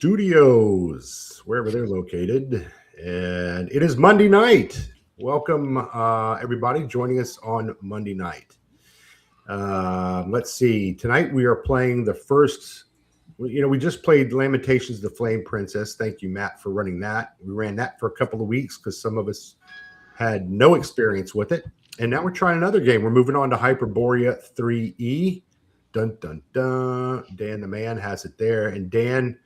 studios, wherever they're located. And it is Monday night. Welcome, everybody, joining us on Monday night. Let's see. Tonight we are playing the first. We just played Lamentations of the Flame Princess. Thank you, Matt, for running that. We ran that for a couple of weeks because some of us had no experience with it. And now we're trying another game. We're moving on to Hyperborea 3E. Dun, dun, dun. Dan the man has it there. And Dan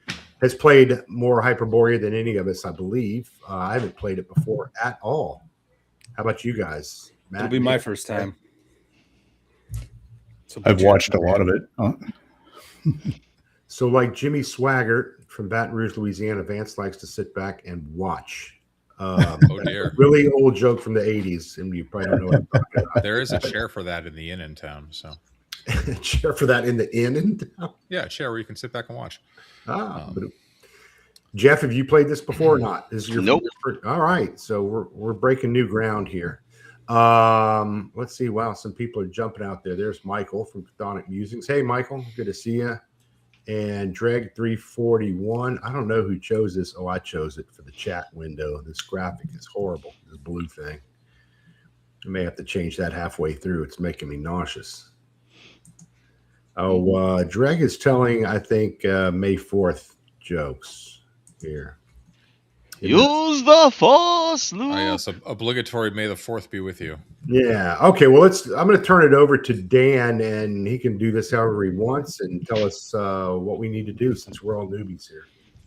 has played more Hyperborea than any of us, I believe. I haven't played it before at all. How about you guys? Matt, it'll be my first time. So I've watched a lot of it. So like Jimmy Swaggart from Baton Rouge, Louisiana, Vance likes to sit back and watch. Oh dear! Really old joke from the '80s, and you probably don't know what I'm talking about. There is a chair for that in the inn in town. So, chair for that in the inn in town. Yeah, a chair where you can sit back and watch. Jeff, have you played this before or not? This is your nope. First? All right, so we're breaking new ground here. Let's see. Wow, some people are jumping out there. There's Michael from Chthonic Musings. Hey, Michael, good to see you. And Dreg 341. I don't know who chose this. Oh, I chose it for the chat window. This graphic is horrible. This blue thing. I may have to change that halfway through. It's making me nauseous. Oh, Dreg is telling, I think, May 4th jokes here. Use the Force, Luke. Oh, yes, obligatory May the 4th be with you. Yeah. Okay. Well, I'm going to turn it over to Dan, and he can do this however he wants and tell us what we need to do since we're all newbies here.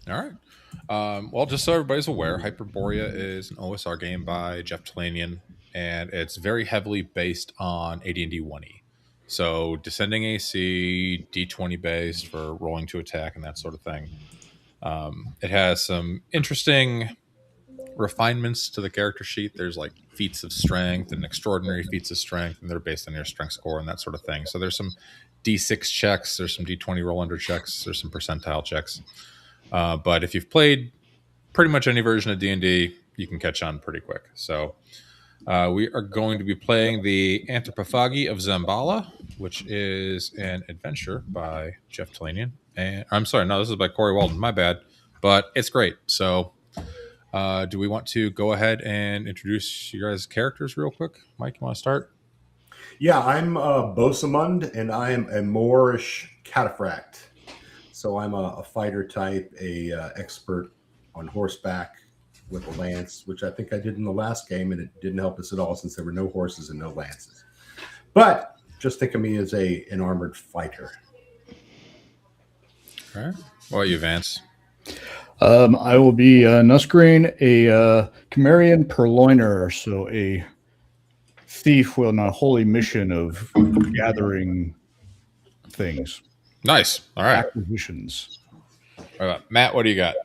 All right. Well, just so everybody's aware, Hyperborea is an OSR game by Jeff Talanian, and it's very heavily based on AD&D 1E. So descending AC, D20 based for rolling to attack and that sort of thing. It has some interesting refinements to the character sheet. There's like feats of strength and extraordinary feats of strength, and they're based on your strength score and that sort of thing. So there's some D6 checks, there's some D20 roll under checks, there's some percentile checks. But if you've played pretty much any version of D&D, you can catch on pretty quick. So we are going to be playing the Anthropophagi of Xambaala, which is an adventure by Jeff Talanian. And I'm sorry, no, this is by Corey Walden. My bad, but it's great. So, do we want to go ahead and introduce you guys' characters real quick? Mike, you want to start? Yeah, I'm Bosamund, and I am a Moorish cataphract. So I'm a fighter type, a expert on horseback with a lance, which I think I did in the last game, and it didn't help us at all since there were no horses and no lances. But just think of me as an armored fighter. All right. What about you, Vance? I will be Nusgreen, a Chimerian purloiner, so a thief on a holy mission of gathering things. Nice. All right. Acquisitions. All right. Matt, what do you got?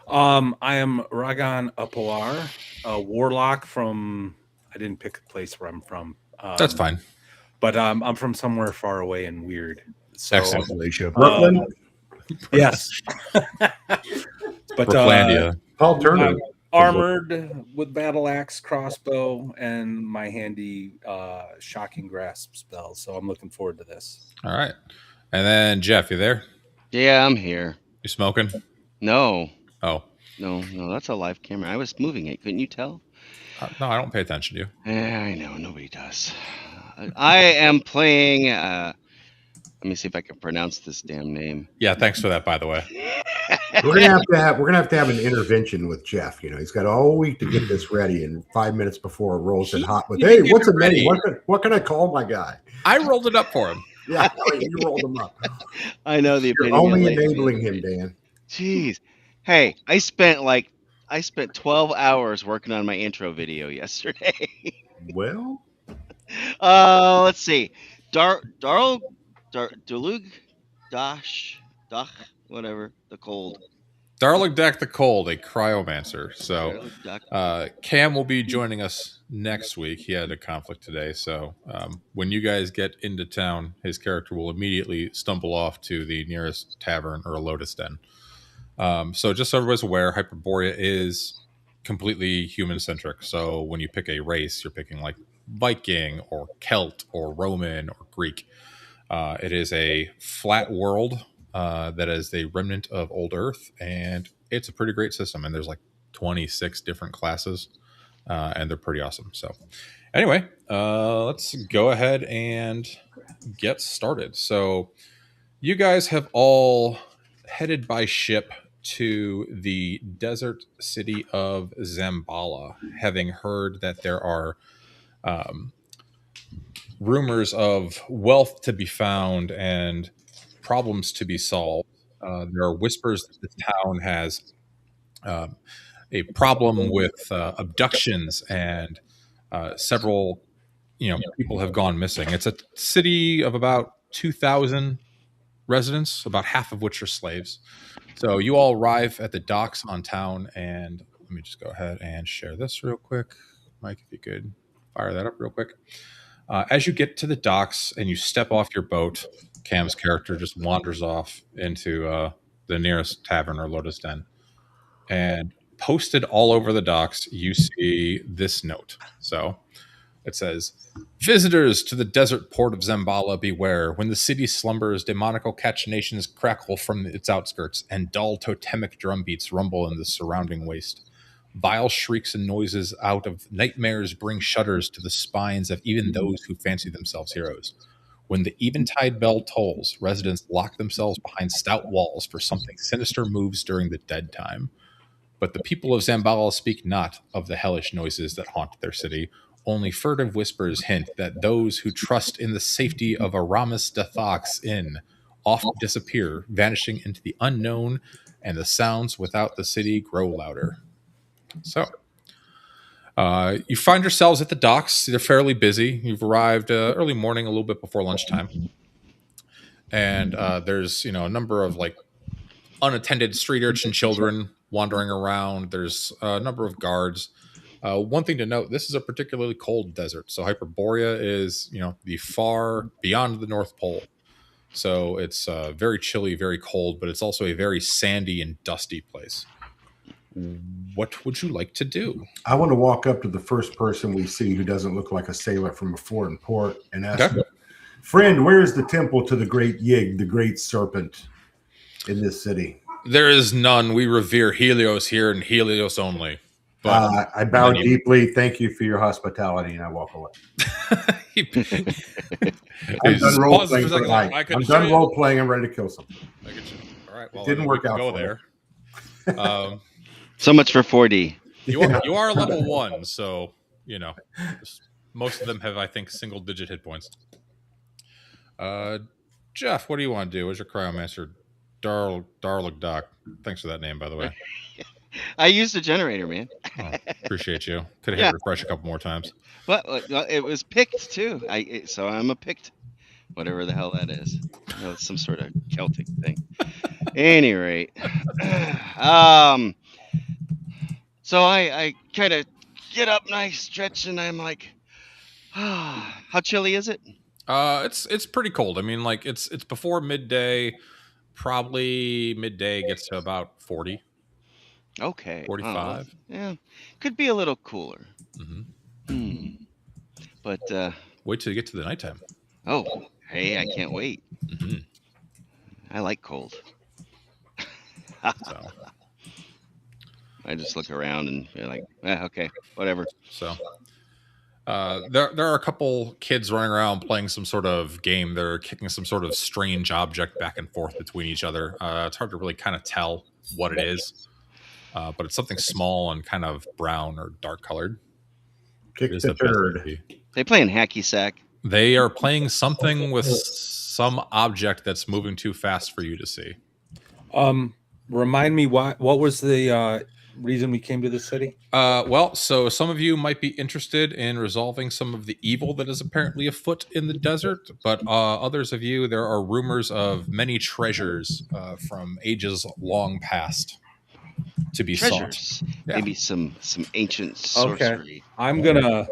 I am Ragan Apoar, a warlock from. I didn't pick a place where I'm from. That's fine. But I'm from somewhere far away and weird. So, excellent. Brooklyn. Yes. But Brooklandia. Paul Turner. Armored with battle axe, crossbow, and my handy shocking grasp spell. So I'm looking forward to this. All right. And then Jeff, you there? Yeah, I'm here. You smoking? No. Oh. No, that's a live camera. I was moving it. Couldn't you tell? No, I don't pay attention to you. Yeah, I know. Nobody does. I am playing. Let me see if I can pronounce this damn name. Yeah, thanks for that, by the way. We're gonna have to have an intervention with Jeff. He's got all week to get this ready, and 5 minutes before it rolls in hot with, hey, what's a name? What can I call my guy? I rolled it up for him. Yeah, you rolled him up. I know the You're opinion. only enabling him, Dan. Jeez. Hey, I spent 12 hours working on my intro video yesterday. Well, let's see. Dulug Dash, whatever, the cold. Darlig Dak the Cold, a cryomancer. So Cam will be joining us next week. He had a conflict today. So when you guys get into town, his character will immediately stumble off to the nearest tavern or a Lotus Den. So just so everybody's aware, Hyperborea is completely human-centric. So when you pick a race, you're picking like Viking or Celt or Roman or Greek. It is a flat world that is a remnant of old Earth, and it's a pretty great system. And there's like 26 different classes, and they're pretty awesome. So anyway, let's go ahead and get started. So you guys have all headed by ship to the desert city of Xambaala, having heard that there are um, rumors of wealth to be found and problems to be solved. There are whispers that this town has um, a problem with abductions, and several people have gone missing. It's a city of about 2,000 residents, about half of which are slaves. So you all arrive at the docks on town, and let me just go ahead and share this real quick. Mike, if you could fire that up real quick. As you get to the docks and you step off your boat, Cam's character just wanders off into the nearest tavern or Lotus Den. And posted all over the docks, you see this note. So it says, "Visitors to the desert port of Xambaala, beware. When the city slumbers, demonical cachinations crackle from its outskirts, and dull totemic drumbeats rumble in the surrounding waste. Vile shrieks and noises out of nightmares bring shudders to the spines of even those who fancy themselves heroes. When the eventide bell tolls, residents lock themselves behind stout walls, for something sinister moves during the dead time. But the people of Xambaala speak not of the hellish noises that haunt their city. Only furtive whispers hint that those who trust in the safety of Aramis Dathok's inn oft disappear, vanishing into the unknown, and the sounds without the city grow louder." So, you find yourselves at the docks. They're fairly busy. You've arrived early morning, a little bit before lunchtime, and there's a number of like unattended street urchin children wandering around. There's a number of guards. One thing to note: this is a particularly cold desert. So Hyperborea is, the far beyond the North Pole. So it's very chilly, very cold, but it's also a very sandy and dusty place. What would you like to do? I want to walk up to the first person we see who doesn't look like a sailor from a foreign port and ask Okay. them, "Friend, where is the temple to the great Yig, the great serpent in this city?" There is none. We revere Helios here and Helios only. But I bow deeply. Thank you for your hospitality, and I walk away. I'm done role playing for tonight. I'm done role playing. I'm ready to kill something. All right. Well, it didn't work out. Go there. So much for 4D. You are level 1, so most of them have, I think, single-digit hit points. Jeff, what do you want to do? Where's your cryomancer? Darlig Doc. Thanks for that name, by the way. I used a generator, man. Oh, appreciate you. Could have hit refresh a couple more times. Well, it was picked too. So I'm a picked, whatever the hell that is. It's some sort of Celtic thing. Any rate, so I kind of get up and I stretch and I'm like, how chilly is it? It's pretty cold. I mean, like it's before midday. Probably midday gets to about 40. Okay. 45. Yeah, could be a little cooler. Mm-hmm. But wait till you get to the nighttime. Oh, hey, I can't wait. Mm-hmm. I like cold. So I just look around and be like, okay, whatever. So there are a couple kids running around playing some sort of game. They're kicking some sort of strange object back and forth between each other. It's hard to really kind of tell what it is, but it's something small and kind of brown or dark colored. Kick the turd. They playing hacky sack. They are playing something with some object that's moving too fast for you to see. Remind me what was the reason we came to the city? Well, so some of you might be interested in resolving some of the evil that is apparently afoot in the desert, but others of you, there are rumors of many treasures from ages long past to be sought. Yeah. Maybe some ancient sorcery. Okay.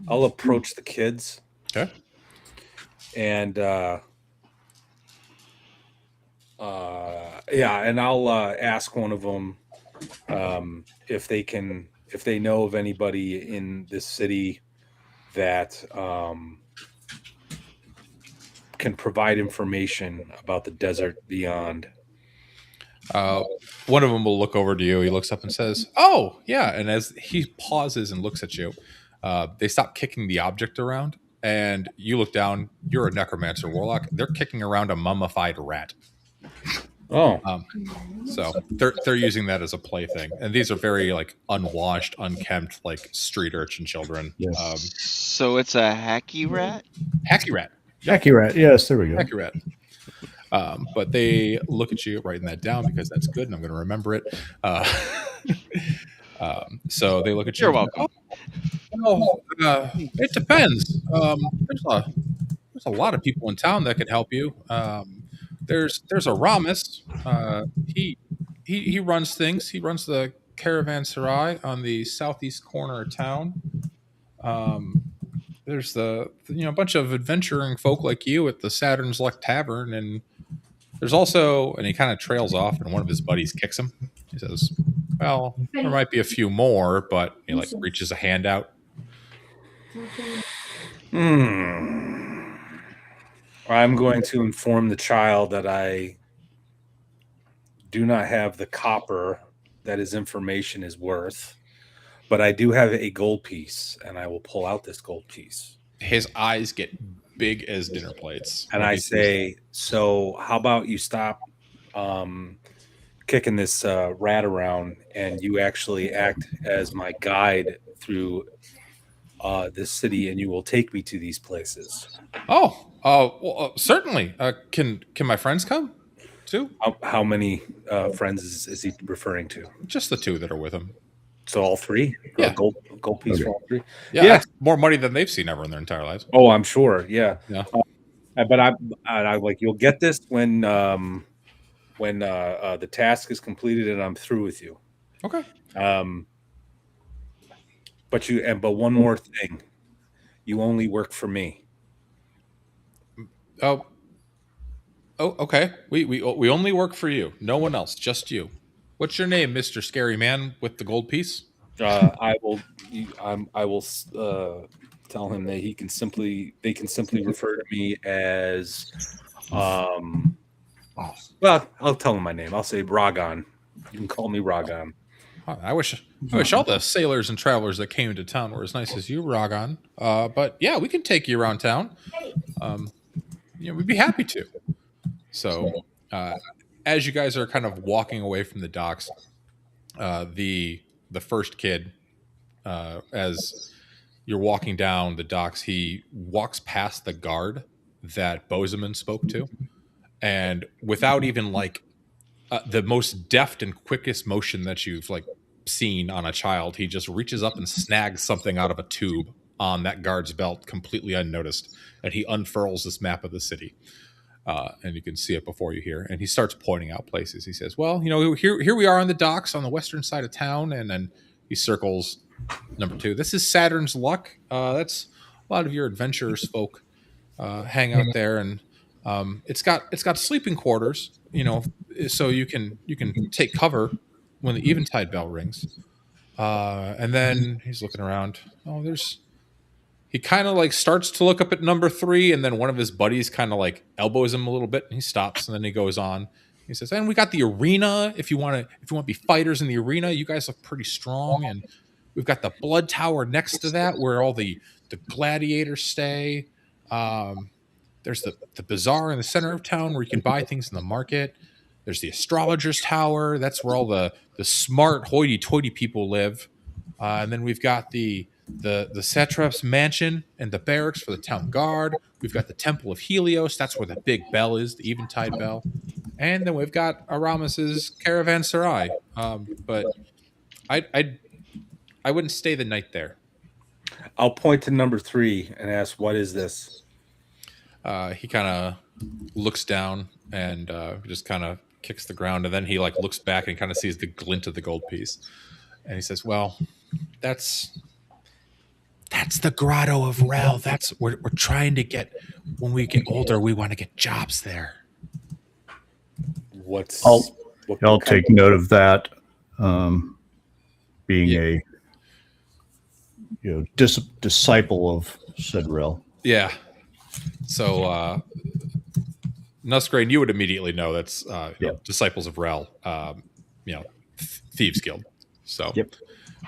I'll approach the kids. Okay. And and I'll ask one of them if they know of anybody in this city that can provide information about the desert beyond. One of them will look over to you. He looks up and says, "Oh, yeah." And as he pauses and looks at you, they stop kicking the object around, and you look down. You're a necromancer warlock. They're kicking around a mummified rat. Oh, So they're using that as a plaything, and these are very like unwashed, unkempt, like street urchin children. Yes. So it's a hacky rat? Hacky rat, Jackie Rat. Yes, there we go. hacky rat. But they look at you, writing that down because that's good, and I'm going to remember it. So they look at you. You're welcome. It depends. There's a lot of people in town that can help you. There's a Ramis. He runs things. He runs the caravanserai on the southeast corner of town. There's a bunch of adventuring folk like you at the Saturn's Luck Tavern, and there's also, and he kind of trails off, and one of his buddies kicks him. He says, "Well, there might be a few more," but he like reaches a hand out. I'm going to inform the child that I do not have the copper that his information is worth, but I do have a gold piece, and I will pull out this gold piece. His eyes get big as dinner plates. And I say, so how about you stop kicking this rat around, and you actually act as my guide through this city, and you will take me to these places. Well, certainly. Can my friends come too? How many friends is he referring to? Just the two that are with him. So all three? Yeah. Gold piece for all three? Yeah. That's more money than they've seen ever in their entire lives. Oh, I'm sure. Yeah. Yeah. But I like, you'll get this when the task is completed and I'm through with you. Okay. But one more thing, you only work for me. Oh, okay. We only work for you. No one else. Just you. What's your name, Mr. Scary Man with the gold piece? I will tell him that they can simply refer to me as well, I'll tell him my name. I'll say Ragon. You can call me Ragon. I wish all the sailors and travelers that came into town were as nice as you, Ragon. But yeah, we can take you around town. We'd be happy to. So, as you guys are kind of walking away from the docks, the first kid, as you're walking down the docks, he walks past the guard that Bozeman spoke to, and without even like the most deft and quickest motion that you've like seen on a child, he just reaches up and snags something out of a tube on that guard's belt completely unnoticed, and he unfurls this map of the city. And you can see it before you here. And he starts pointing out places. He says, well, here we are on the docks on the western side of town. And then he circles number 2. This is Saturn's Luck. That's a lot of your adventurers folk hang out there. And it's got sleeping quarters, so you can take cover when the eventide bell rings. And then he's looking around. He kind of like starts to look up at number 3, and then one of his buddies kind of like elbows him a little bit, and he stops, and then he goes on. He says, and we got the arena. If you want to be fighters in the arena, you guys look pretty strong. And we've got the blood tower next to that where all the gladiators stay. There's the bazaar in the center of town where you can buy things in the market. There's the astrologer's tower. That's where all the smart hoity-toity people live. And then we've got the satrap's mansion and the barracks for the town guard. We've got the Temple of Helios. That's where the big bell is, the eventide bell. And then we've got Aramis's caravanserai. But I wouldn't stay the night there. I'll point to number 3 and ask, what is this? He kind of looks down and just kind of kicks the ground, and then he like looks back and kind of sees the glint of the gold piece, and he says, well, that's the Grotto of Rel. That's we're trying to get. When we get older, we want to get jobs there. I'll take note of that. Being a disciple of said Rel. Yeah. So Nusgrain, you would immediately know that's Disciples of Rel, Thieves Guild. So,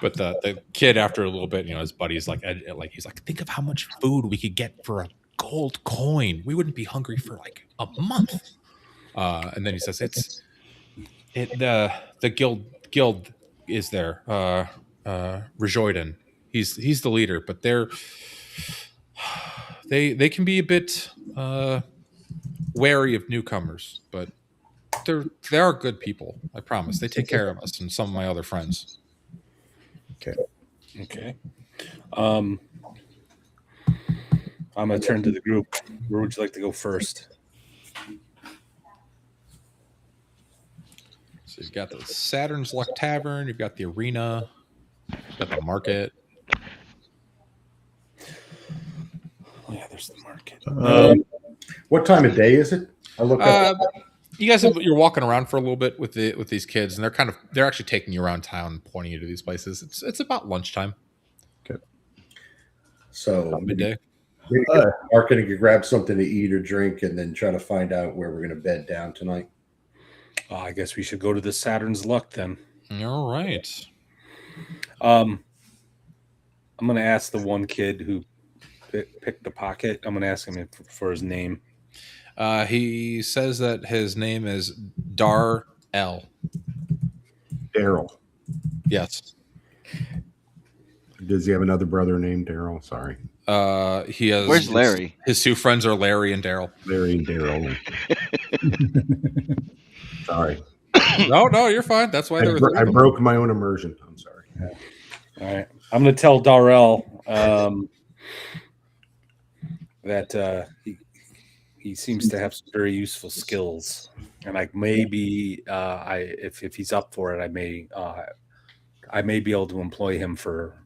but the kid, after a little bit, his buddy's he's like, think of how much food we could get for a gold coin. We wouldn't be hungry for like a month. And then he says, the guild is there. Rejoiden, he's the leader, but they can be a bit wary of newcomers, but they are good people. I promise. They take care of us and some of my other friends. Okay. I'm gonna turn to the group. Where would you like to go first? So you've got the Saturn's Luck Tavern, you've got the arena, you've got the market. Oh yeah, there's the market. What time of day is it? I look up. You guys, you're walking around for a little bit with these kids, and they're actually taking you around town, pointing you to these places. It's about lunchtime. Okay. So about midday. Market and grab something to eat or drink, and then try to find out where we're going to bed down tonight. I guess we should go to the Saturn's Luck then. All right. I'm going to ask the one kid who picked the pocket. I'm going to ask him for his name. He says that his name is Darrell. Daryl. Yes. Does he have another brother named Daryl? Sorry. He has. Where's Larry? His two friends are Larry and Daryl. Larry and Daryl. Sorry. No, you're fine. That's why I broke my own immersion. I'm sorry. Yeah. All right. I'm going to tell Darrell that he seems to have some very useful skills, and if he's up for it, I may be able to employ him for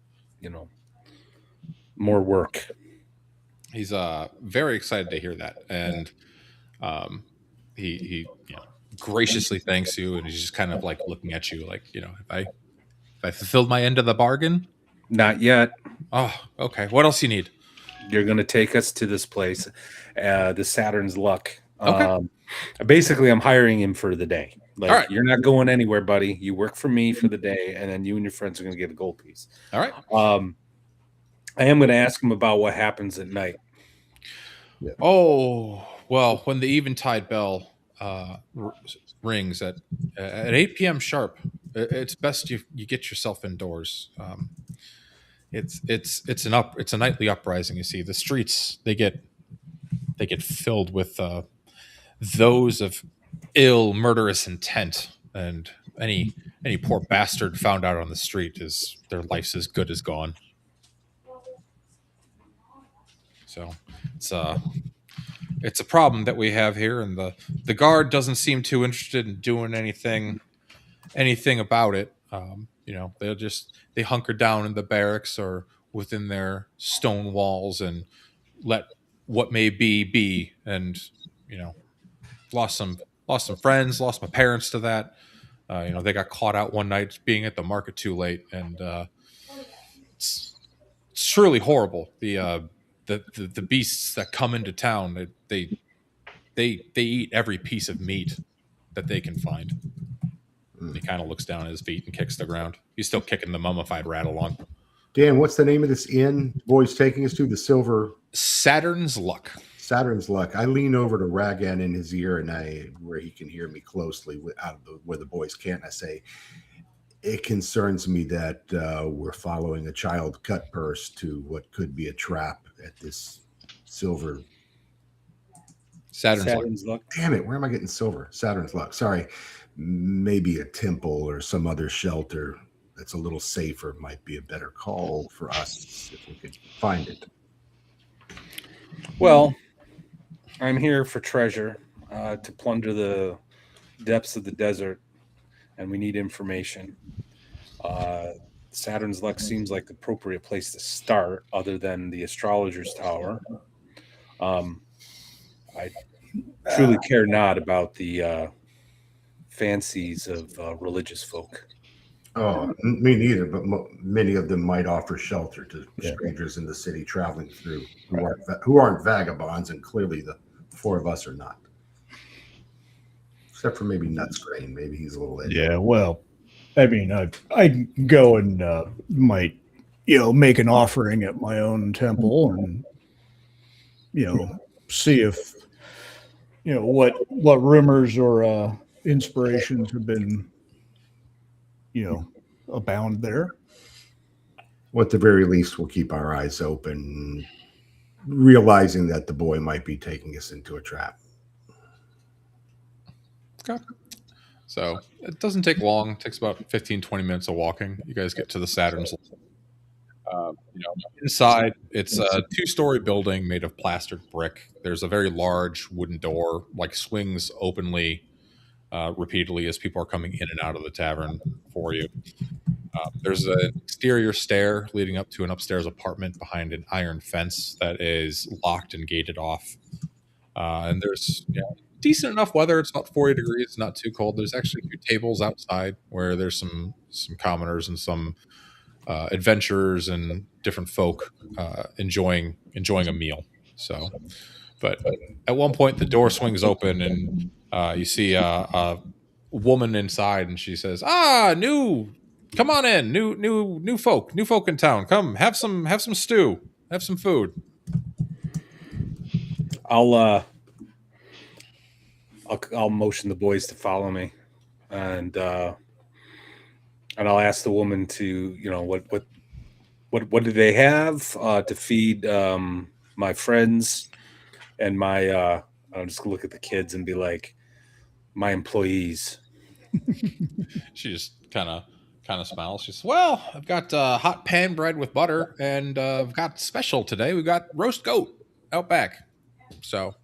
more work. He's very excited to hear that, and he graciously thanks you, and he's just kind of like looking at you like, if I fulfilled my end of the bargain. Not yet. Oh, okay. What else you need? You're going to take us to this place, the Saturn's Luck. Okay. Basically, I'm hiring him for the day. Like, all right. You're not going anywhere, buddy. You work for me for the day, and then you and your friends are going to get a gold piece. All right. I am going to ask him about what happens at night. Yeah. Oh, well, when the eventide bell rings at 8 p.m. sharp, it's best you get yourself indoors. It's a nightly uprising. You see, the streets they get filled with those of ill, murderous intent, and any poor bastard found out on the street is their life's as good as gone. So it's a problem that we have here, and the guard doesn't seem too interested in doing anything about it. They hunker down in the barracks or within their stone walls and let what may be. And lost some friends, lost my parents to that. They got caught out one night being at the market too late, and it's truly horrible. The beasts that come into town, they eat every piece of meat that they can find. He kind of looks down at his feet and kicks the ground. He's still kicking the mummified rat along. Dan, what's the name of this inn boy's taking us to? The Silver Saturn's Luck. Saturn's Luck. I lean over to Ragan in his ear, where he can hear me closely where the boys can't. I say, it concerns me that we're following a child cut purse to what could be a trap at this Silver. Saturn's Luck. Damn it! Where am I getting silver? Saturn's Luck. Sorry. Maybe a temple or some other shelter that's a little safer might be a better call for us if we could find it. Well, I'm here for treasure, to plunder the depths of the desert, and we need information. Saturn's Luck seems like the appropriate place to start, other than the astrologer's tower. I truly care not about the fancies of religious folk. Oh, me neither, but many of them might offer shelter to strangers in the city traveling through who aren't vagabonds, and clearly the four of us are not. except for maybe Nuts Grain. Maybe he's a little edgy. Yeah, well, I mean, I go and might, make an offering at my own temple and, see if, what rumors or inspirations have been, abound there. Well, at the very least, we'll keep our eyes open, realizing that the boy might be taking us into a trap. Okay. So it doesn't take long. It takes about 15, 20 minutes of walking. You guys get to the Saturn's. Inside, it's a 2-story building made of plastered brick. There's a very large wooden door, like swings openly repeatedly as people are coming in and out of the tavern for you. There's an exterior stair leading up to an upstairs apartment behind an iron fence that is locked and gated off. And there's decent enough weather. It's about 40 degrees, not too cold. There's actually a few tables outside where there's some commoners and some adventurers and different folk enjoying a meal. So, but at one point the door swings open and you see a woman inside, and she says, come on in, new folk in town. Come have some stew, have some food." I'll motion the boys to follow me, and I'll ask the woman to, what do they have to feed my friends and my I'll just look at the kids and be like, my employees. She just kind of smiles. She says, "Well, I've got hot pan bread with butter, and I've got special today. We've got roast goat out back. So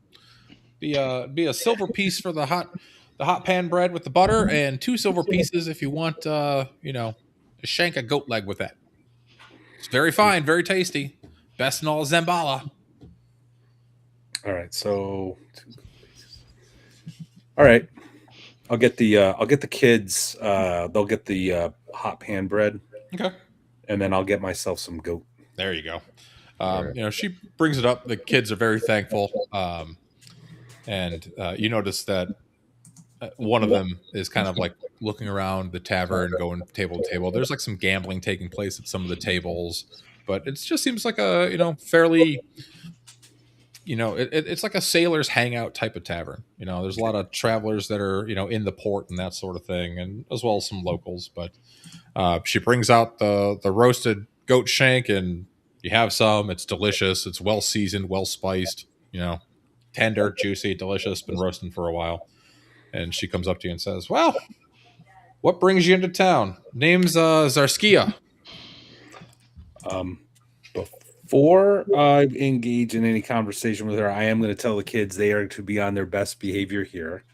be a silver piece for the hot pan bread with the butter, and 2 silver pieces if you want to shank a goat leg with that. It's very fine, very tasty. Best in all of Xambaala." All right, so all right, I'll get the kids. They'll get the hot pan bread. Okay. And then I'll get myself some goat. There you go. She brings it up. The kids are very thankful. And you notice that one of them is kind of like looking around the tavern, going table to table. There's like some gambling taking place at some of the tables, but it just seems like a fairly it's like a sailor's hangout type of tavern. There's a lot of travelers that are in the port and that sort of thing, and as well as some locals. But she brings out the roasted goat shank, and you have some. It's delicious. It's well seasoned, well spiced. Tender, juicy, delicious. Been roasting for a while. And she comes up to you and says, "Well, what brings you into town? Name's Zarskia." Before I engage in any conversation with her, I am going to tell the kids they are to be on their best behavior here.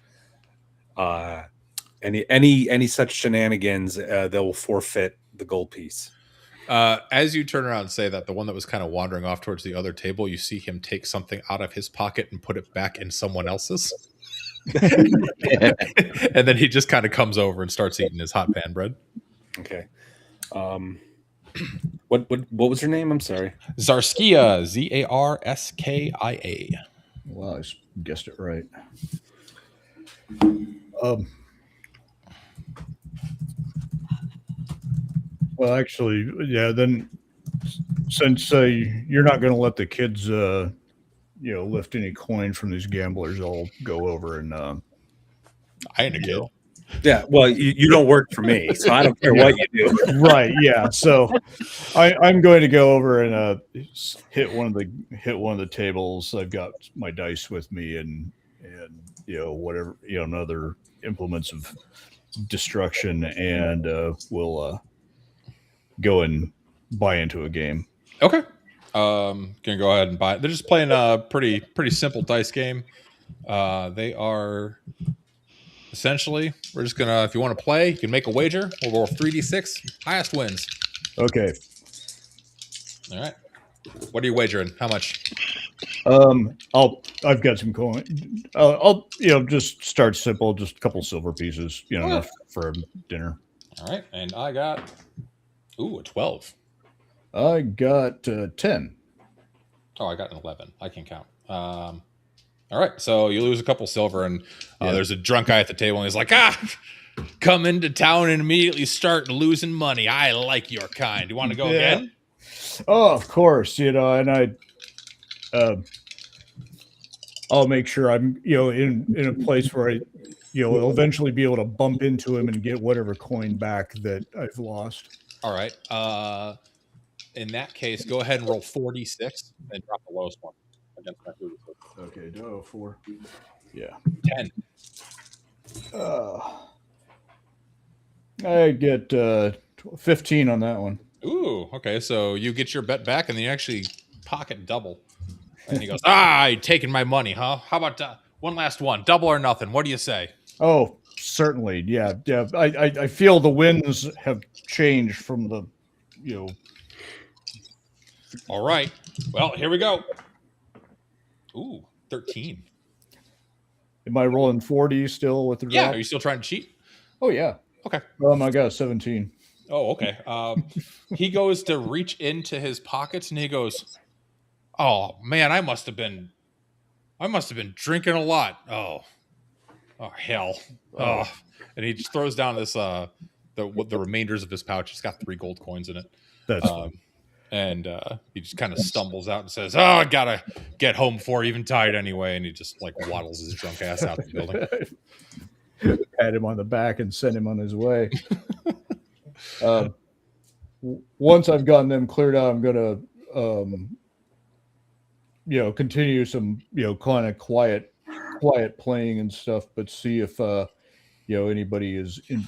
Any such shenanigans, they'll forfeit the gold piece. As you turn around and say that, the one that was kind of wandering off towards the other table, you see him take something out of his pocket and put it back in someone else's. And then he just kind of comes over and starts eating his hot pan bread. Okay. What was her name? I'm sorry. Zarskia, Zarskia. Well, I guessed it right. Well, actually, yeah. Then, since you're not going to let the kids, lift any coin from these gamblers, I'll go over and. I ain't a kid. Yeah, well, you don't work for me, so I don't care what you do. Right? Yeah. So, I'm going to go over and hit one of the tables. I've got my dice with me and whatever other implements of destruction, and we'll go and buy into a game. Okay. Gonna go ahead and buy it. They're just playing a pretty simple dice game. They are. Essentially, we're just gonna, if you want to play, you can make a wager. We'll roll 3d6. Highest wins. Okay. All right. What are you wagering? How much? I've got some coin. I'll just start simple, just a couple silver pieces, enough for dinner. All right. And I got a 12. I got 10. Oh, I got an 11. I can count. All right, so you lose a couple silver, and there's a drunk guy at the table, and he's like, come into town and immediately start losing money. I like your kind. You want to go again? Oh, of course, and I'll make sure I'm, in a place where I, will eventually be able to bump into him and get whatever coin back that I've lost. All right. In that case, go ahead and roll 46 and drop the lowest one against my 36. Okay, 4. Yeah. 10. I get 15 on that one. Ooh, okay. So you get your bet back, and then you actually pocket double. And he goes, you're taking my money, huh? How about one last one? Double or nothing. What do you say? Oh, certainly. Yeah. I feel the winds have changed from the, All right. Well, here we go. Ooh, 13. Am I rolling 40 still with the drop? Yeah. Are you still trying to cheat? Oh, yeah. Okay. I got a 17. Oh, okay. He goes to reach into his pockets, and he goes, "Oh man, I must have been drinking a lot. Oh hell. Oh." And he just throws down this the remainders of his pouch. It's got 3 gold coins in it. That's fine. And he just kind of stumbles out and says, I gotta get home before even tired anyway. And he just like waddles his drunk ass out the building. Pat him on the back and send him on his way. Once I've gotten them cleared out, I'm gonna continue some kind of quiet playing and stuff, but see if anybody is in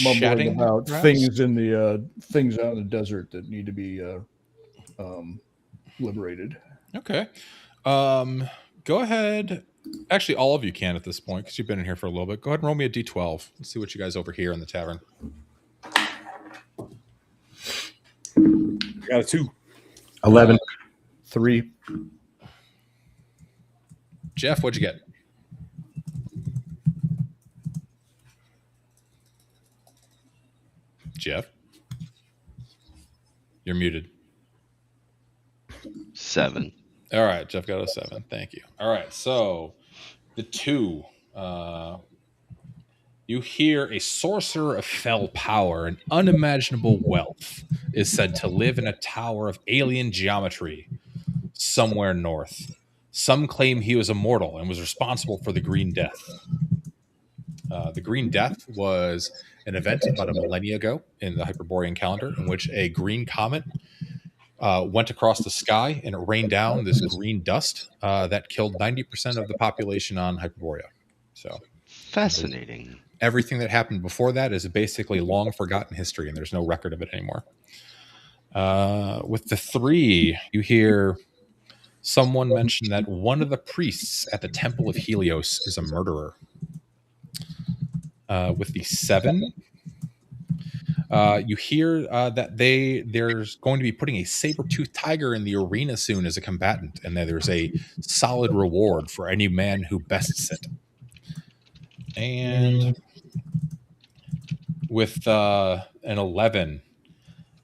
mumbling Chatting, about perhaps? things in the things out in the desert that need to be liberated. Okay. Go ahead. Actually, all of you can at this point because you've been in here for a little bit. Go ahead and roll me a d12. Let's see what you guys overhear in the tavern. Got a 2. 11. 3. Jeff, what'd you get? Jeff? You're muted. 7. All right, Jeff got a 7. Thank you. All right, so the 2. You hear a sorcerer of fell power and unimaginable wealth is said to live in a tower of alien geometry somewhere north. Some claim he was immortal and was responsible for the Green Death. The Green Death was an event about a millennia ago in the Hyperborean calendar in which a green comet went across the sky and it rained down this green dust that killed 90% of the population on Hyperborea. So Fascinating. everything that happened before that is basically long forgotten history, and there's no record of it anymore. With the 3, you hear someone mention that one of the priests at the Temple of Helios is a murderer. With the 7, you hear that there's going to be putting a saber-toothed tiger in the arena soon as a combatant, and that there's a solid reward for any man who bests it. And with an 11,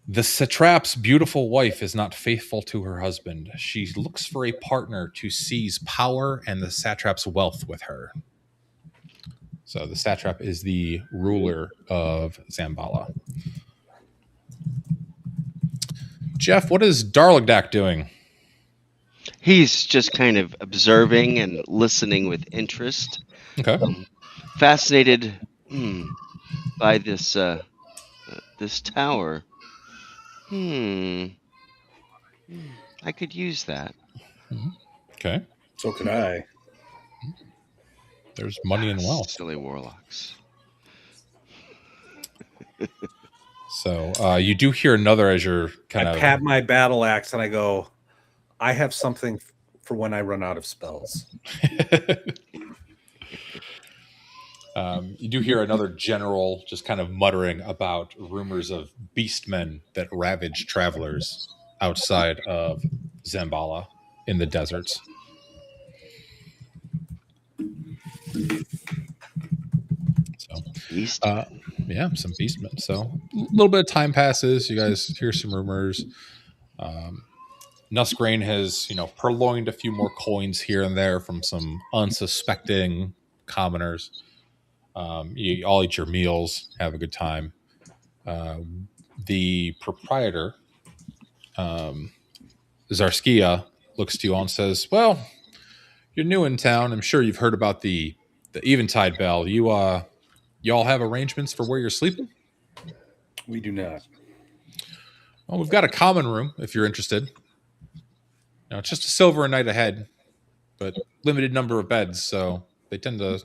the satrap's beautiful wife is not faithful to her husband. She looks for a partner to seize power and the satrap's wealth with her. So the satrap is the ruler of Xambaala. Jeff, what is Darlagdak doing? He's just kind of observing and listening with interest. Okay. Fascinated by this this tower. I could use that. Okay. So can I. There's money and wealth. Silly warlocks. So you do hear another as you're kind I of... pat my battle axe and I go, I have something for when I run out of spells. You do hear another general just kind of muttering about rumors of beastmen that ravage travelers outside of Xambaala in the deserts. So, yeah, some beastmen. So a little bit of time passes. You guys hear some rumors. Nusgrain has, purloined a few more coins here and there from some unsuspecting commoners. You all eat your meals, have a good time. The proprietor, Zarskia, looks to you all and says, "Well, you're new in town. I'm sure you've heard about the Eventide Bell. You all have arrangements for where you're sleeping?" We do not. Well, we've got a common room if you're interested. It's just a silver a night ahead, but limited number of beds, so they tend to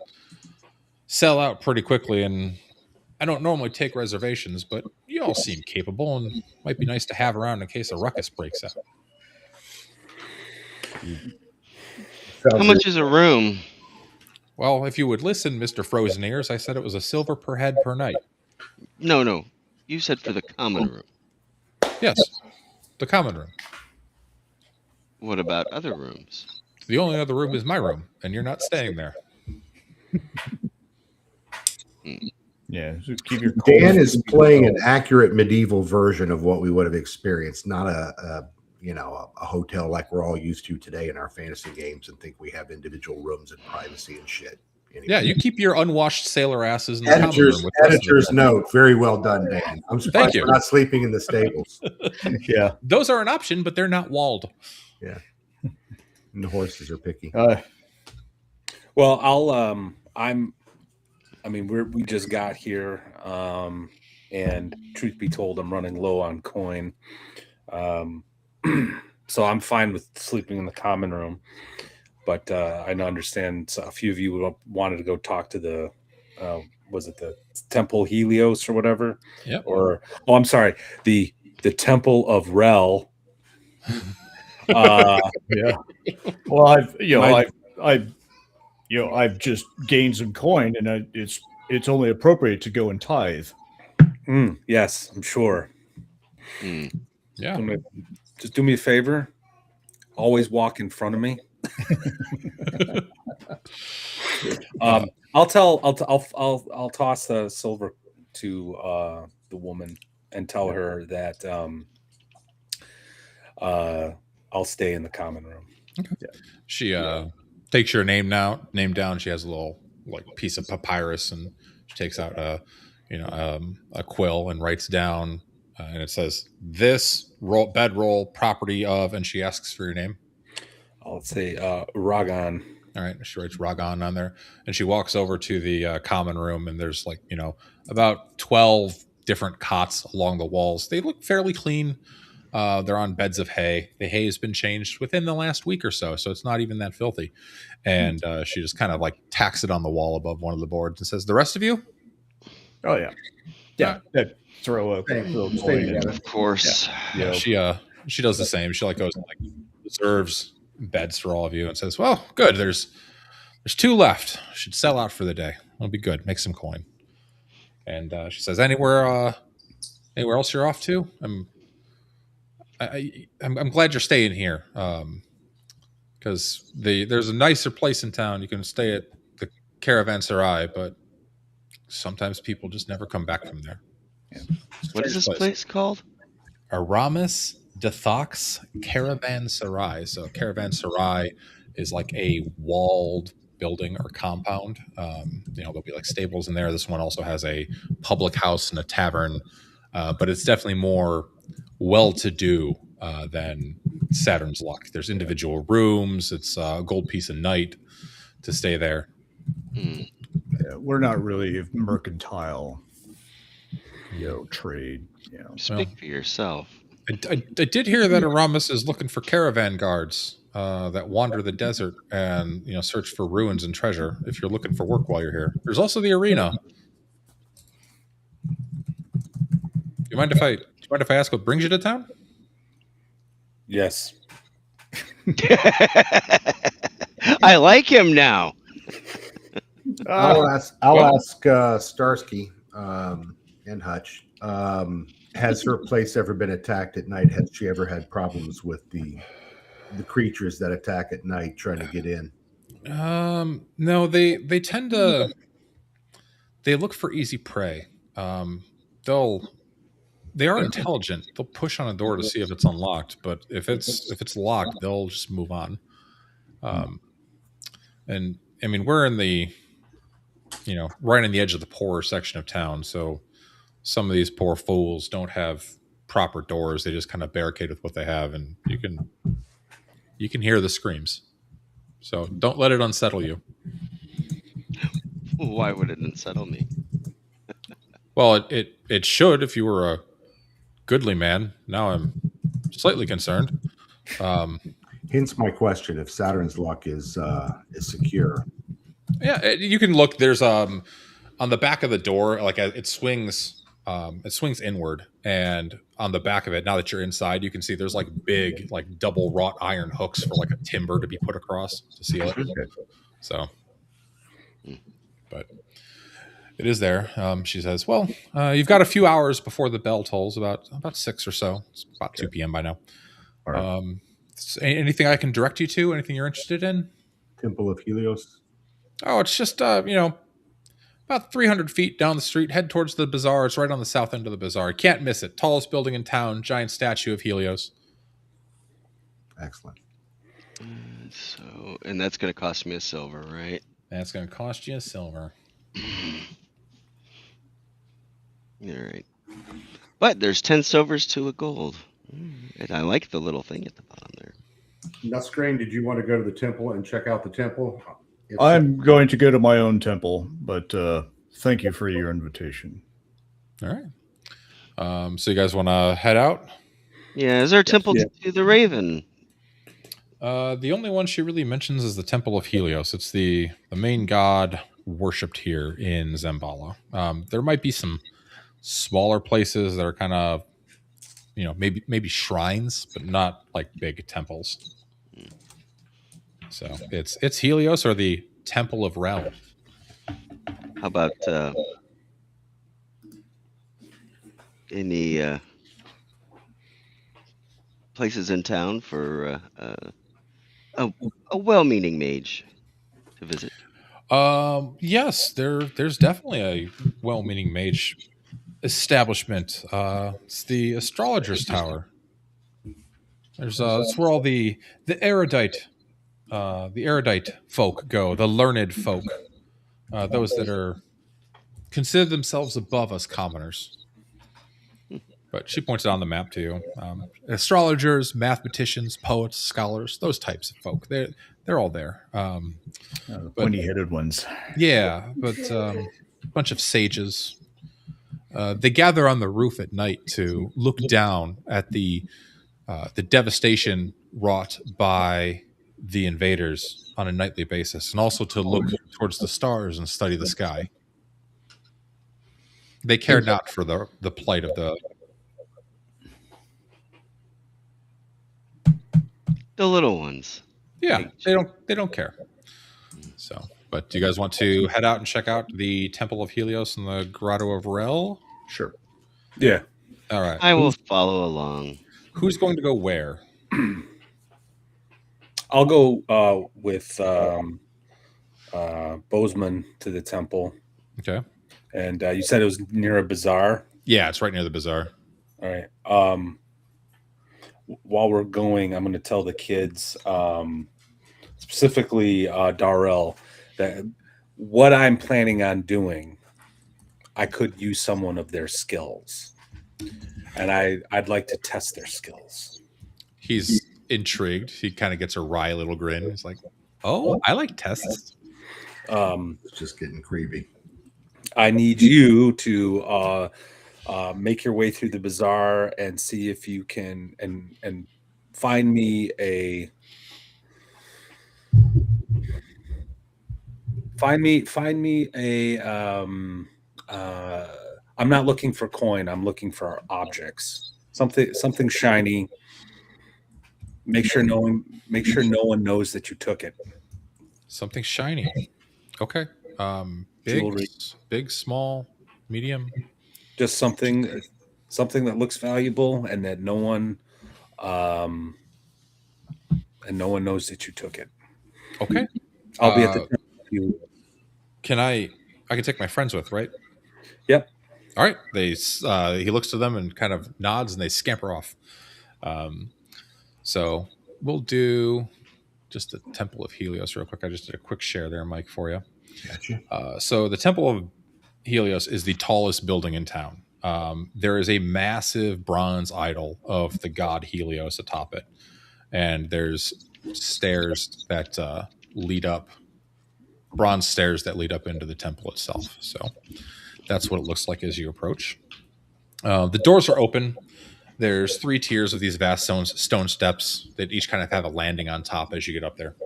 sell out pretty quickly. And I don't normally take reservations, but you all seem capable and might be nice to have around in case a ruckus breaks out. How much is a room? Well, if you would listen, Mr. Frozen Ears, I said it was a silver per head per night. No. You said for the common room. Yes, the common room. What about other rooms? The only other room is my room, and you're not staying there. Yeah, so keep your Dan is playing an accurate medieval version of what we would have experienced, not a hotel like we're all used to today in our fantasy games and think we have individual rooms and privacy and shit. Anyway. Yeah, you keep your unwashed sailor asses in the common room. Editor's note. Very well done, Dan. I'm surprised we're not sleeping in the stables. Yeah. Those are an option, but they're not walled. Yeah. And the horses are picky. Well, we just got here, and truth be told, I'm running low on coin. So I'm fine with sleeping in the common room. But I understand a few of you wanted to go talk to the, was it the Temple Helios or whatever? Yeah. I'm sorry, the Temple of Rel. Yeah. Well, I've just gained some coin, and it's only appropriate to go and tithe. Yes, I'm sure. Yeah. Just do me a favor. Always walk in front of me. I'll toss the silver to the woman and tell her that I'll stay in the common room. Okay. Yeah. She takes your name down. She has a little piece of papyrus, and she takes out a quill and writes down, and it says, "This bedroll property of," and she asks for your name. I'll say Ragan. All right, she writes Ragan on there, and she walks over to the common room, and there's about 12 different cots along the walls. They look fairly clean. They're on beds of hay. The hay has been changed within the last week or so it's not even that filthy. And she just kind of tacks it on the wall above one of the boards and says, "The rest of you?" Oh yeah. Throw a coin in. Of course. Yeah. She does the same. She goes and reserves beds for all of you and says, "Well, good. There's 2 left. Should sell out for the day. It'll be good. Make some coin." And she says, "Anywhere else you're off to? I'm glad you're staying here, because there's a nicer place in town. You can stay at the Caravanserai, but sometimes people just never come back from there." Yeah. What is this place called? Aramis Dethox Caravanserai. So Caravanserai is a walled building or compound. There'll be stables in there. This one also has a public house and a tavern, but it's definitely more well-to-do than Saturn's Luck. There's individual rooms. It's a gold piece a night to stay there. Yeah, we're not really mercantile, trade. Speak for yourself. I did hear that Aramis is looking for caravan guards that wander the desert and search for ruins and treasure. If you're looking for work while you're here, there's also the arena. Do you mind if I ask what brings you to town? Yes. I like him now. I'll ask Starsky and Hutch. Has her place ever been attacked at night? Has she ever had problems with the creatures that attack at night trying to get in? No, they tend to. They look for easy prey. They'll They are intelligent. They'll push on a door to see if it's unlocked, but if it's locked, they'll just move on. And I mean, we're in the right on the edge of the poorer section of town, so some of these poor fools don't have proper doors. They just kind of barricade with what they have, and you can hear the screams. So don't let it unsettle you. Why would it unsettle me? Well, it should if you were a goodly man. Now I'm slightly concerned. Hence my question: if Saturn's luck is secure. Yeah, you can look. There's on the back of the door, like it swings inward, and on the back of it, now that you're inside, you can see there's like big, like double wrought iron hooks for like a timber to be put across to seal it. So, but it is there. She says, "Well, you've got a few hours before the bell tolls, about 6 or so. It's about 2 p.m. by now. All right. Anything I can direct you to? Anything you're interested in? Temple of Helios. Oh, it's just about 300 feet down the street. Head towards the bazaar. It's right on the south end of the bazaar. You can't miss it. Tallest building in town. Giant statue of Helios. Excellent. And that's going to cost me a silver, right? That's going to cost you a silver. All right. But there's 10 silvers to a gold. And I like the little thing at the bottom there. Nutstrain, did you want to go to the temple and check out the temple? I'm going to go to my own temple, but thank you for your invitation. All right. So you guys want to head out? Yeah, is there a temple to the Raven? The only one she really mentions is the Temple of Helios. It's the main god worshipped here in Xambaala. There might be some smaller places that are kind of, maybe shrines, but not like big temples. So it's Helios or the Temple of Realm. How about any places in town for a well-meaning mage to visit? Yes, there's definitely a well-meaning mage establishment. It's the Astrologer's Tower. That's where all the erudite folk go, the learned folk, those that are consider themselves above us commoners. But she points it on the map to you. Astrologers, mathematicians, poets, scholars, those types of folk. They're all there. Pointy-headed ones. Yeah, but a bunch of sages. They gather on the roof at night to look down at the devastation wrought by the invaders on a nightly basis, and also to look towards the stars and study the sky. They care not for the plight of the little ones. Yeah, they don't care. So, but do you guys want to head out and check out the Temple of Helios and the Grotto of Rel? Sure. Yeah. All right. I will follow along. Who's going to go where? I'll go with Bozeman to the temple. Okay. And you said it was near a bazaar. Yeah, it's right near the bazaar. All right. While we're going, I'm going to tell the kids, specifically Darrell, that what I'm planning on doing, I could use someone of their skills, and I'd like to test their skills. He's intrigued. He kind of gets a wry little grin. He's like, "Oh, I like tests." It's just getting creepy. I need you to make your way through the bazaar and see if you can and find me a I'm not looking for coin, I'm looking for objects. Something shiny. Make sure no one knows that you took it. Something shiny. Okay. Jewelry. Big, small, medium. Just something that looks valuable and that no one knows that you took it. Okay. I'll be at the temple. I can take my friends with, right? Yep. All right. He looks to them and kind of nods, and they scamper off. So we'll do just the Temple of Helios real quick. I just did a quick share there, Mike, for you. Gotcha. So the Temple of Helios is the tallest building in town. There is a massive bronze idol of the god Helios atop it, and there's stairs that lead up, bronze stairs that lead up into the temple itself. So that's what it looks like as you approach. The doors are open. There's 3 tiers of these vast stone steps that each kind of have a landing on top as you get up there.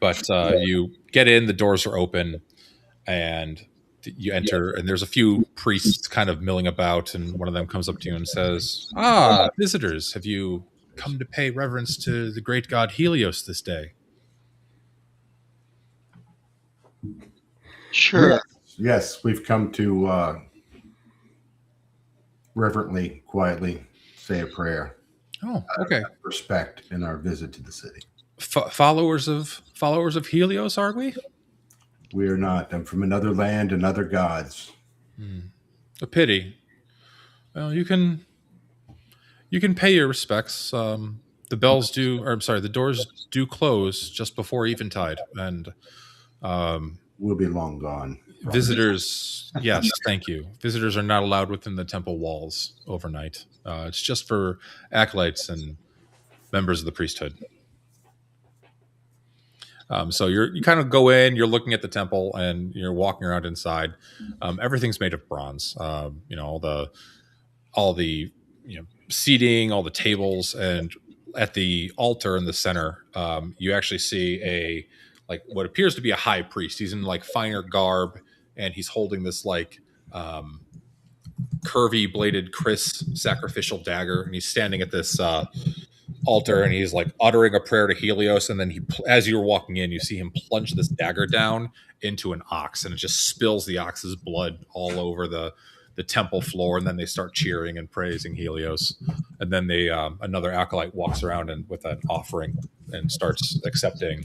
But you get in, the doors are open, and you enter, and there's a few priests kind of milling about, and one of them comes up to you and says, visitors, have you come to pay reverence to the great god Helios this day? Sure. Yes, we've come to reverently, quietly say a prayer. Oh, okay. Respect in our visit to the city. Followers of Helios, are we? We are not. I'm from another land and other gods. A pity. Well, you can pay your respects. The doors do close just before eventide, and we'll be long gone. Visitors, yes, thank you. Visitors are not allowed within the temple walls overnight. It's just for acolytes and members of the priesthood. So you kind of go in, you're looking at the temple, and you're walking around inside. Everything's made of bronze. All the seating, all the tables, and at the altar in the center, you actually see what appears to be a high priest. He's in finer garb, and he's holding this curvy bladed Chris sacrificial dagger, and he's standing at this altar, and he's uttering a prayer to Helios, and then as you're walking in, you see him plunge this dagger down into an ox, and it just spills the ox's blood all over the temple floor, and then they start cheering and praising Helios, and then another acolyte walks around and with an offering and starts accepting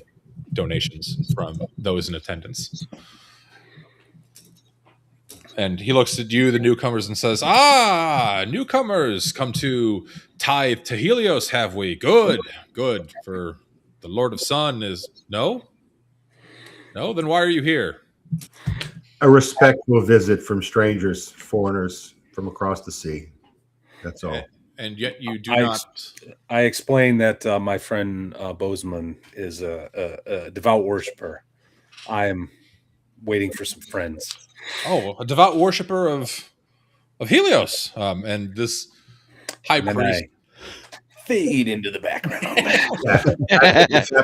donations from those in attendance. And he looks at you, the newcomers, and says, newcomers, come to tithe to Helios, have we? Good. For the Lord of Sun is... No? Then why are you here? A respectful visit from strangers, foreigners from across the sea. That's all. And yet you do not... I explained that my friend Bozeman is a devout worshiper. I am waiting for some friends. Oh, a devout worshiper of Helios. And this high priest... fade into the background.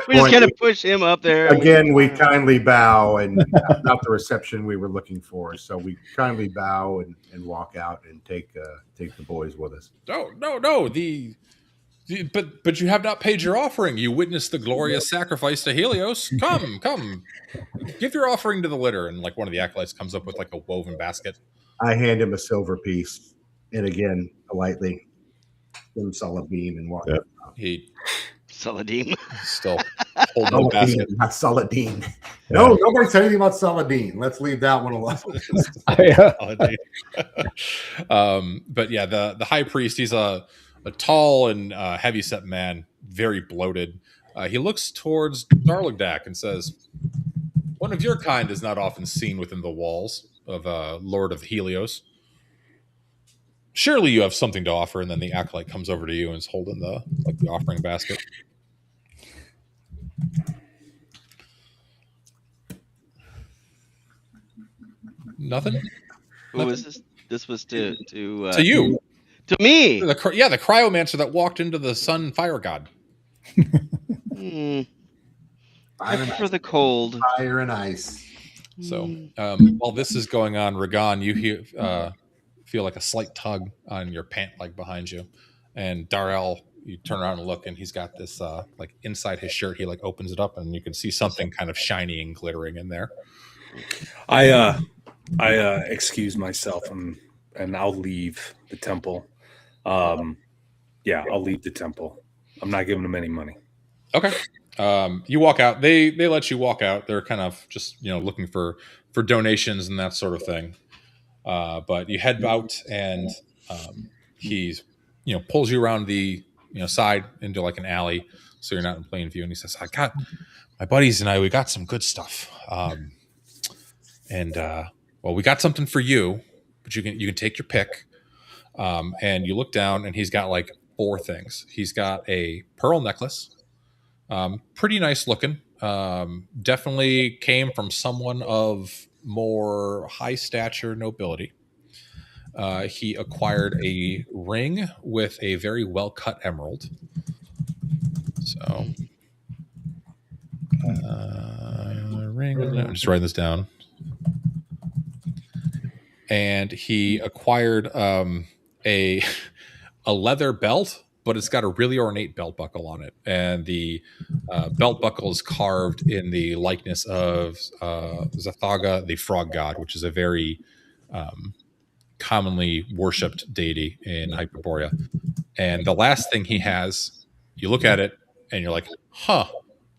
We just kind of push him up there. Again, we kindly bow, and not the reception we were looking for. So we kindly bow and walk out and take the boys with us. No. But you have not paid your offering. You witnessed the glorious sacrifice to Helios. Come. Give your offering to the litter. And one of the acolytes comes up with a woven basket. I hand him a silver piece, and again, politely, give him Saladin and walk out. Saladin. Still holding the basket. Not Saladin. No, nobody said anything about Saladin. Let's leave that one alone. But yeah, the high priest, he's a tall and heavy-set man, very bloated. He looks towards Darlagdak and says, one of your kind is not often seen within the walls of Lord of Helios. Surely you have something to offer. And then the acolyte comes over to you and is holding the offering basket. Nothing? Who was this? This was to you. To me. The cryomancer that walked into the sun fire god. I prefer the cold. Fire and ice. So while this is going on, Ragan, you feel a slight tug on your pant leg behind you. And Darrell, you turn around and look, and he's got this inside his shirt. He opens it up, and you can see something kind of shiny and glittering in there. I excuse myself and I'll leave the temple. I'll leave the temple. I'm not giving them any money. Okay. You walk out. They let you walk out. They're kind of just looking for for donations and that sort of thing. But you head out, and he's pulls you around the side into like an alley, so you're not in plain view. And he says, "I got my buddies and we got some good stuff, and well, we got something for you, but you can take your pick." And you look down, and he's got like 4 things. He's got a pearl necklace, pretty nice looking. Definitely came from someone of more high stature nobility. He acquired a ring with a very well cut emerald. So, ring. I'm just writing this down. And he acquired a leather belt, but it's got a really ornate belt buckle on it, and the belt buckle is carved in the likeness of Zathaga, the frog god, which is a very commonly worshipped deity in Hyperborea. And the last thing he has, you look at it, and you're like, huh.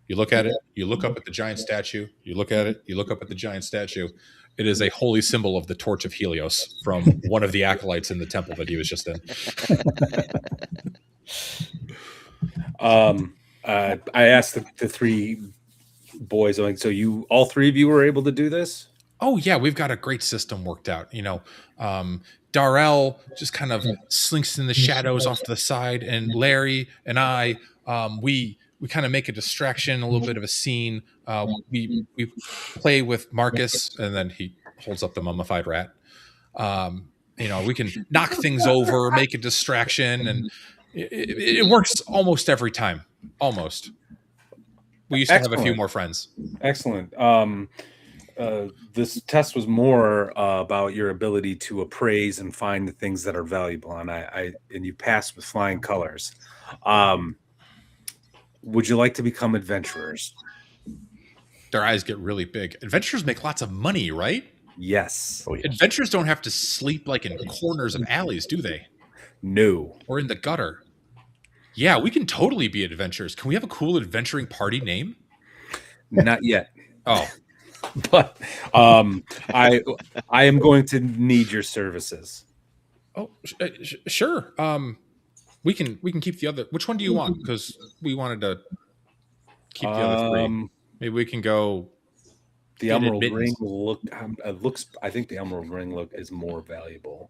You look at it, you look up at the giant statue, you look at it, you look up at the giant statue. It is a holy symbol of the Torch of Helios from one of the acolytes in the temple that he was just in. I asked the 3 boys, like, so all 3 of you were able to do this? Oh yeah, we've got a great system worked out. Darrell just kind of slinks in the shadows off to the side, and Larry and I, we kind of make a distraction, a little bit of a scene. We play with Marcus, and then he holds up the mummified rat. We can knock things over, make a distraction, and it works almost every time. Almost. We used to have a few more friends. Excellent. This test was more about your ability to appraise and find the things that are valuable, and and you passed with flying colors. Would you like to become adventurers? Their eyes get really big. Adventurers make lots of money, right? Yes. Oh, yeah. Adventurers don't have to sleep like in corners of alleys, do they? No. Or in the gutter. Yeah, we can totally be adventurers. Can we have a cool adventuring party name? Not yet. Oh, But I am going to need your services. oh, sure. We can keep the other. Which one do you want? Because we wanted to keep the other 3. Maybe we can go. The emerald ring looks. I think the emerald ring is more valuable.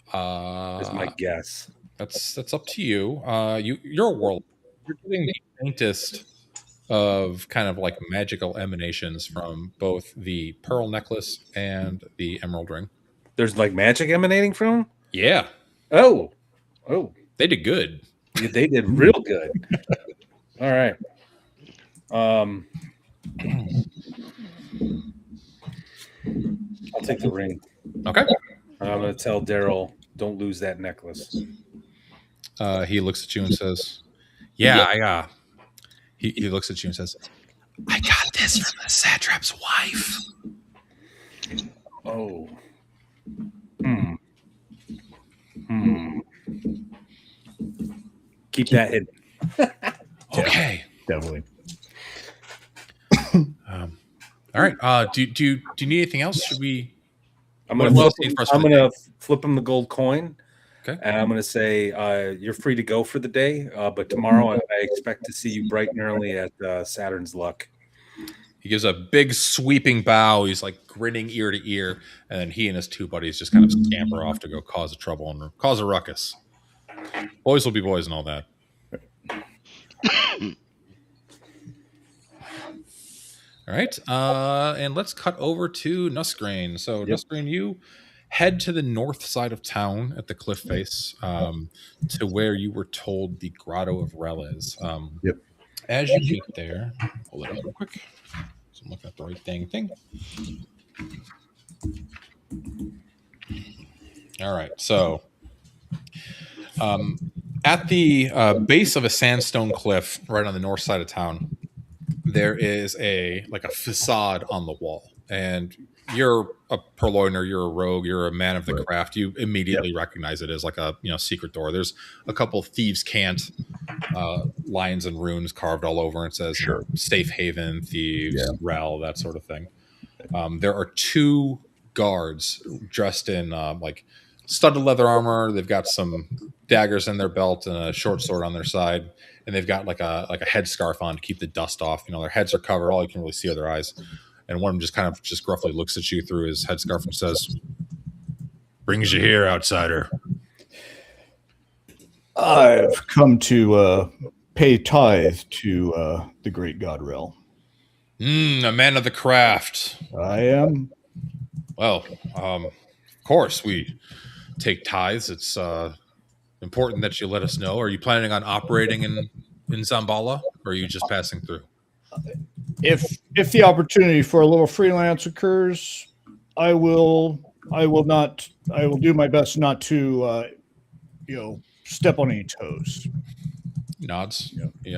Is my guess. That's up to you. You're a warlock. You're getting the faintest of kind of like magical emanations from both the pearl necklace and the emerald ring. There's like magic emanating from them? Yeah. Oh. They did good. They did real good. All right. I'll take the ring. Okay. I'm going to tell Daryl, don't lose that necklace. He looks at you and says, "Yeah, He looks at you and says, I got this from the satrap's wife." Oh. Keep that hidden. Okay. Definitely. All right. Do you need anything else? Should we? I'm going to flip him the gold coin. Okay. And I'm going to say you're free to go for the day, but tomorrow I expect to see you bright and early at Saturn's Luck. He gives a big sweeping bow. He's like grinning ear to ear, and then he and his 2 buddies just kind of scamper off to go cause trouble and cause a ruckus. Boys will be boys and all that. All right, and let's cut over to Nusgrain. So, Nusgrain, you head to the north side of town at the cliff face, to where you were told the Grotto of Rel is. As you get there, pull it up real quick. So I'm looking at the right thing. All right, so at the base of a sandstone cliff right on the north side of town, there is a facade on the wall, and you're a purloiner, you're a rogue, you're a man of the craft. You immediately recognize it as like a secret door. There's a couple thieves' cant lines and runes carved all over. It says safe haven, thieves, rel, that sort of thing. There are 2 guards dressed in like studded leather armor. They've got some daggers in their belt and a short sword on their side, and they've got like a headscarf on to keep the dust off. Their heads are covered; all you can really see are their eyes. And one of them just gruffly looks at you through his headscarf and says, "Brings you here, outsider." I've come to pay tithe to the great Godrel. A man of the craft. I am. Well, of course we take tithes. It's important that you let us know. Are you planning on operating in Xambaala, or are you just passing through? If the opportunity for a little freelance occurs, I will do my best not to step on any toes. Nods. Yep. He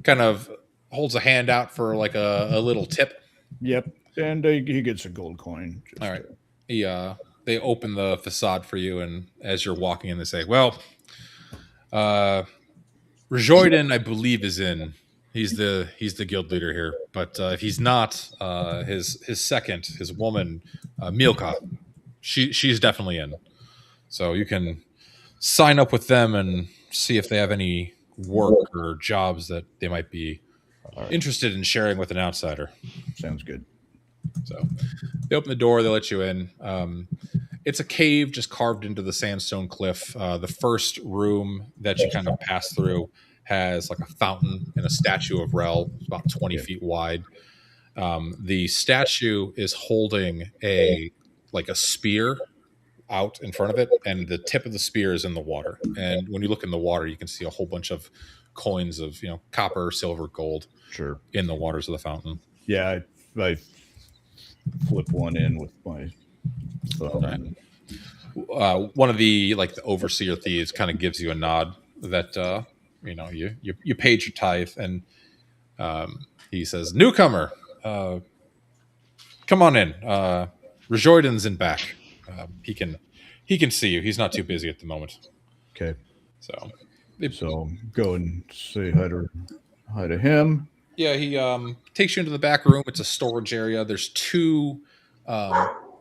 kind of holds a hand out for like a little tip. Yep, and he gets a gold coin. All right. They open the facade for you, and as you're walking in, they say, "Well, Rejoiden, I believe, is in. He's the guild leader here. But if he's not, his second, his woman, Milka, she's definitely in. So you can sign up with them and see if they have any work or jobs that they might be interested in sharing with an outsider." Sounds good. So they open the door, they let you in. It's a cave just carved into the sandstone cliff. The first room that you kind of pass through has like a fountain and a statue of Rel. It's about 20 feet wide. The statue is holding a spear out in front of it, and the tip of the spear is in the water. And when you look in the water, you can see a whole bunch of coins of copper, silver, gold, Sure, in the waters of the fountain. Yeah, I flip one in with my thumb. Right. One of the overseer thieves kind of gives you a nod that you paid your tithe, and he says, "Newcomer, come on in. Rejoiden's in back. He can see you. He's not too busy at the moment." Okay, So go and say hi to him. yeah, he takes you into the back room. It's a storage area. There's 2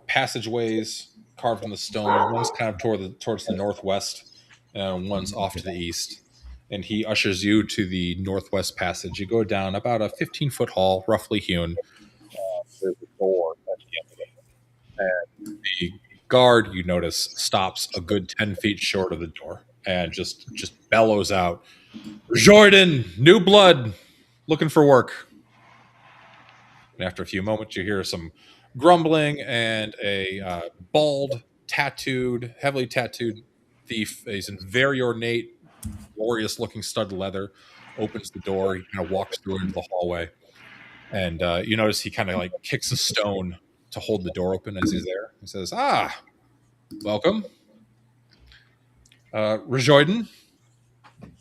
passageways carved in the stone. One's kind of towards the northwest, and one's off to the east. And he ushers you to the northwest passage. You go down about a 15-foot hall, roughly hewn. There's a door at the end of it. And the guard, you notice, stops a good 10 feet short of the door and just bellows out, "Jordan, new blood, looking for work." And after a few moments, you hear some grumbling, and a bald, heavily tattooed thief. He's in very ornate, glorious-looking stud leather. Opens the door. He kind of walks through into the hallway, and you notice he kind of kicks a stone to hold the door open as he's there. He says, "Ah, welcome, Rejoiden,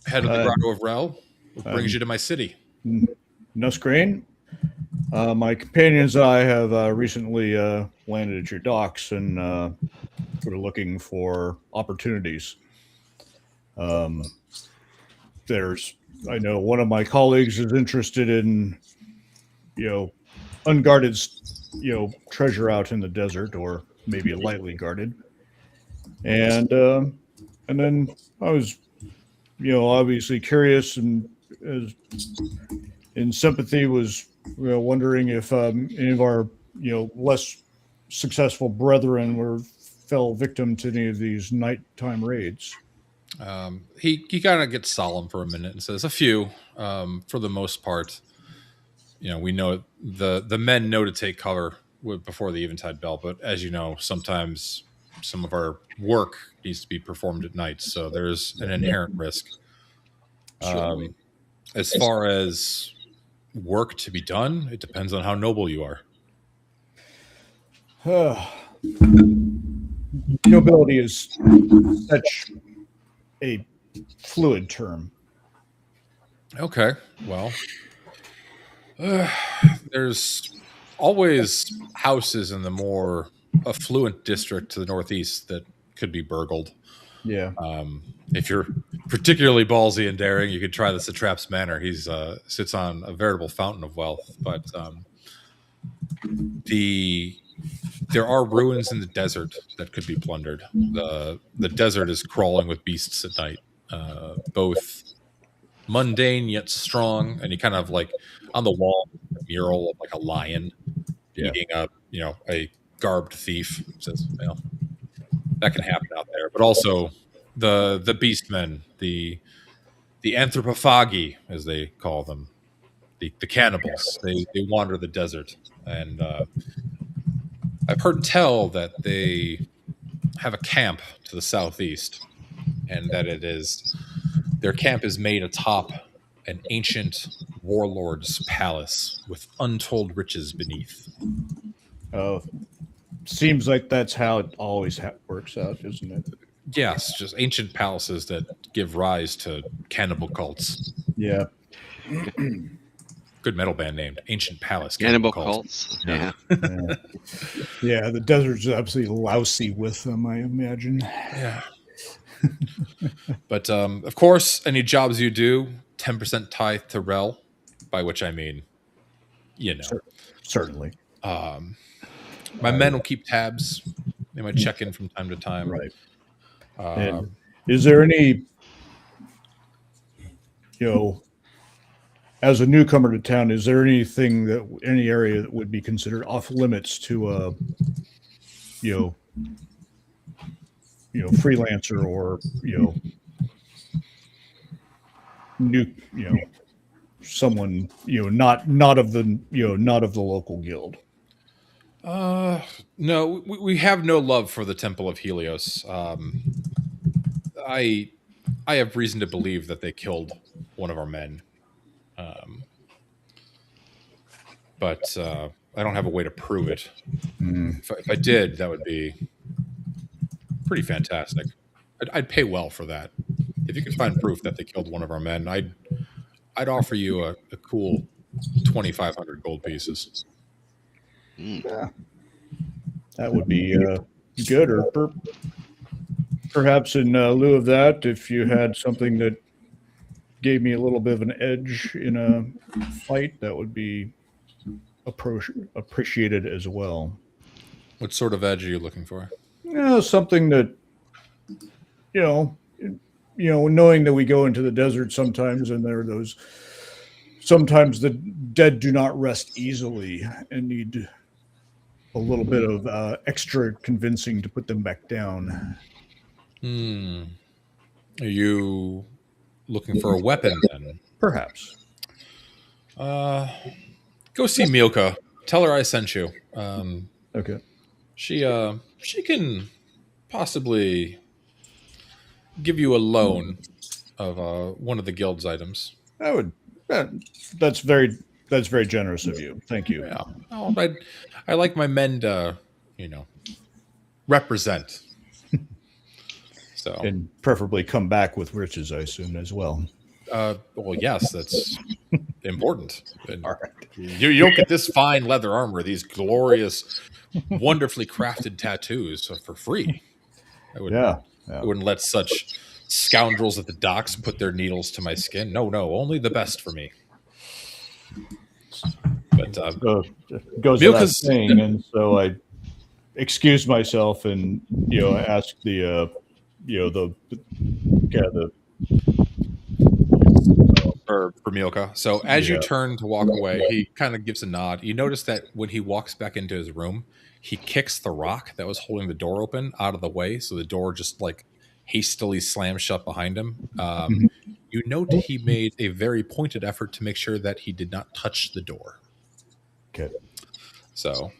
head of the Grotto of Rel. What brings you to my city?" Nusgrain. My companions and I have recently landed at your docks, and we're looking for opportunities. I know one of my colleagues is interested in, unguarded, treasure out in the desert, or maybe lightly guarded. And then I was, obviously curious and in sympathy was wondering if any of our less successful brethren fell victim to any of these nighttime raids. He kind of gets solemn for a minute and says, "A few, for the most part. We know the men know to take cover before the eventide bell, but as you know, sometimes some of our work needs to be performed at night, so there's an inherent risk. As far as work to be done, it depends on how noble you are." Nobility is such a fluid term. Okay, well, there's always houses in the more affluent district to the northeast that could be burgled. Yeah. If you're particularly ballsy and daring, you could try the Satrap's Manor. He's sits on a veritable fountain of wealth. But there are ruins in the desert that could be plundered. The desert is crawling with beasts at night, both mundane yet strong. And you kind of like on the wall a mural of like a lion eating up, a garbed thief. Says, that can happen out there. But also the beastmen, the Anthropophagi, as they call them, the cannibals. They wander the desert, and I've heard tell that they have a camp to the southeast, and that their camp is made atop an ancient warlord's palace with untold riches beneath. Seems like that's how it always works out, isn't it? Yes, just ancient palaces that give rise to cannibal cults. Yeah. Good metal band named Ancient Palace. Cannibal cults. Yeah. Yeah, the desert's absolutely lousy with them, I imagine. Yeah. But of course, any jobs you do, 10% tithe to Rel, by which I mean, Certainly. My men will keep tabs. They might check in from time to time. Right. And is there any, as a newcomer to town, is there anything any area that would be considered off limits to freelancer or new someone not of the local guild? No, we have no love for the Temple of Helios. I have reason to believe that they killed one of our men. But I don't have a way to prove it. If I did, that would be pretty fantastic. I'd pay well for that. If you could find proof that they killed one of our men, I'd offer you a cool 2,500 gold pieces. Yeah. That would be good. Or perhaps in lieu of that, if you had something that gave me a little bit of an edge in a fight, that would be appreciated as well. What sort of edge are you looking for? Something that, knowing that we go into the desert sometimes, and there are those, sometimes the dead do not rest easily and need a little bit of extra convincing to put them back down. Are you looking for a weapon then? Perhaps. Go see Milka. Tell her I sent you. Okay. She can possibly give you a loan of one of the guild's items. That's very generous of you. Thank you. Yeah. Oh, I like my men to, represent. So, and preferably come back with riches, I assume, as well. Well, yes, that's important. And all right. You don't get this fine leather armor, these glorious, wonderfully crafted tattoos for free. I wouldn't let such scoundrels at the docks put their needles to my skin. No, only the best for me. But goes without saying, and so I excused myself and asked for Milka. So as you turn to walk away, he kind of gives a nod. You notice that when he walks back into his room, he kicks the rock that was holding the door open out of the way, so the door just like hastily slams shut behind him. You note he made a very pointed effort to make sure that he did not touch the door. Okay. So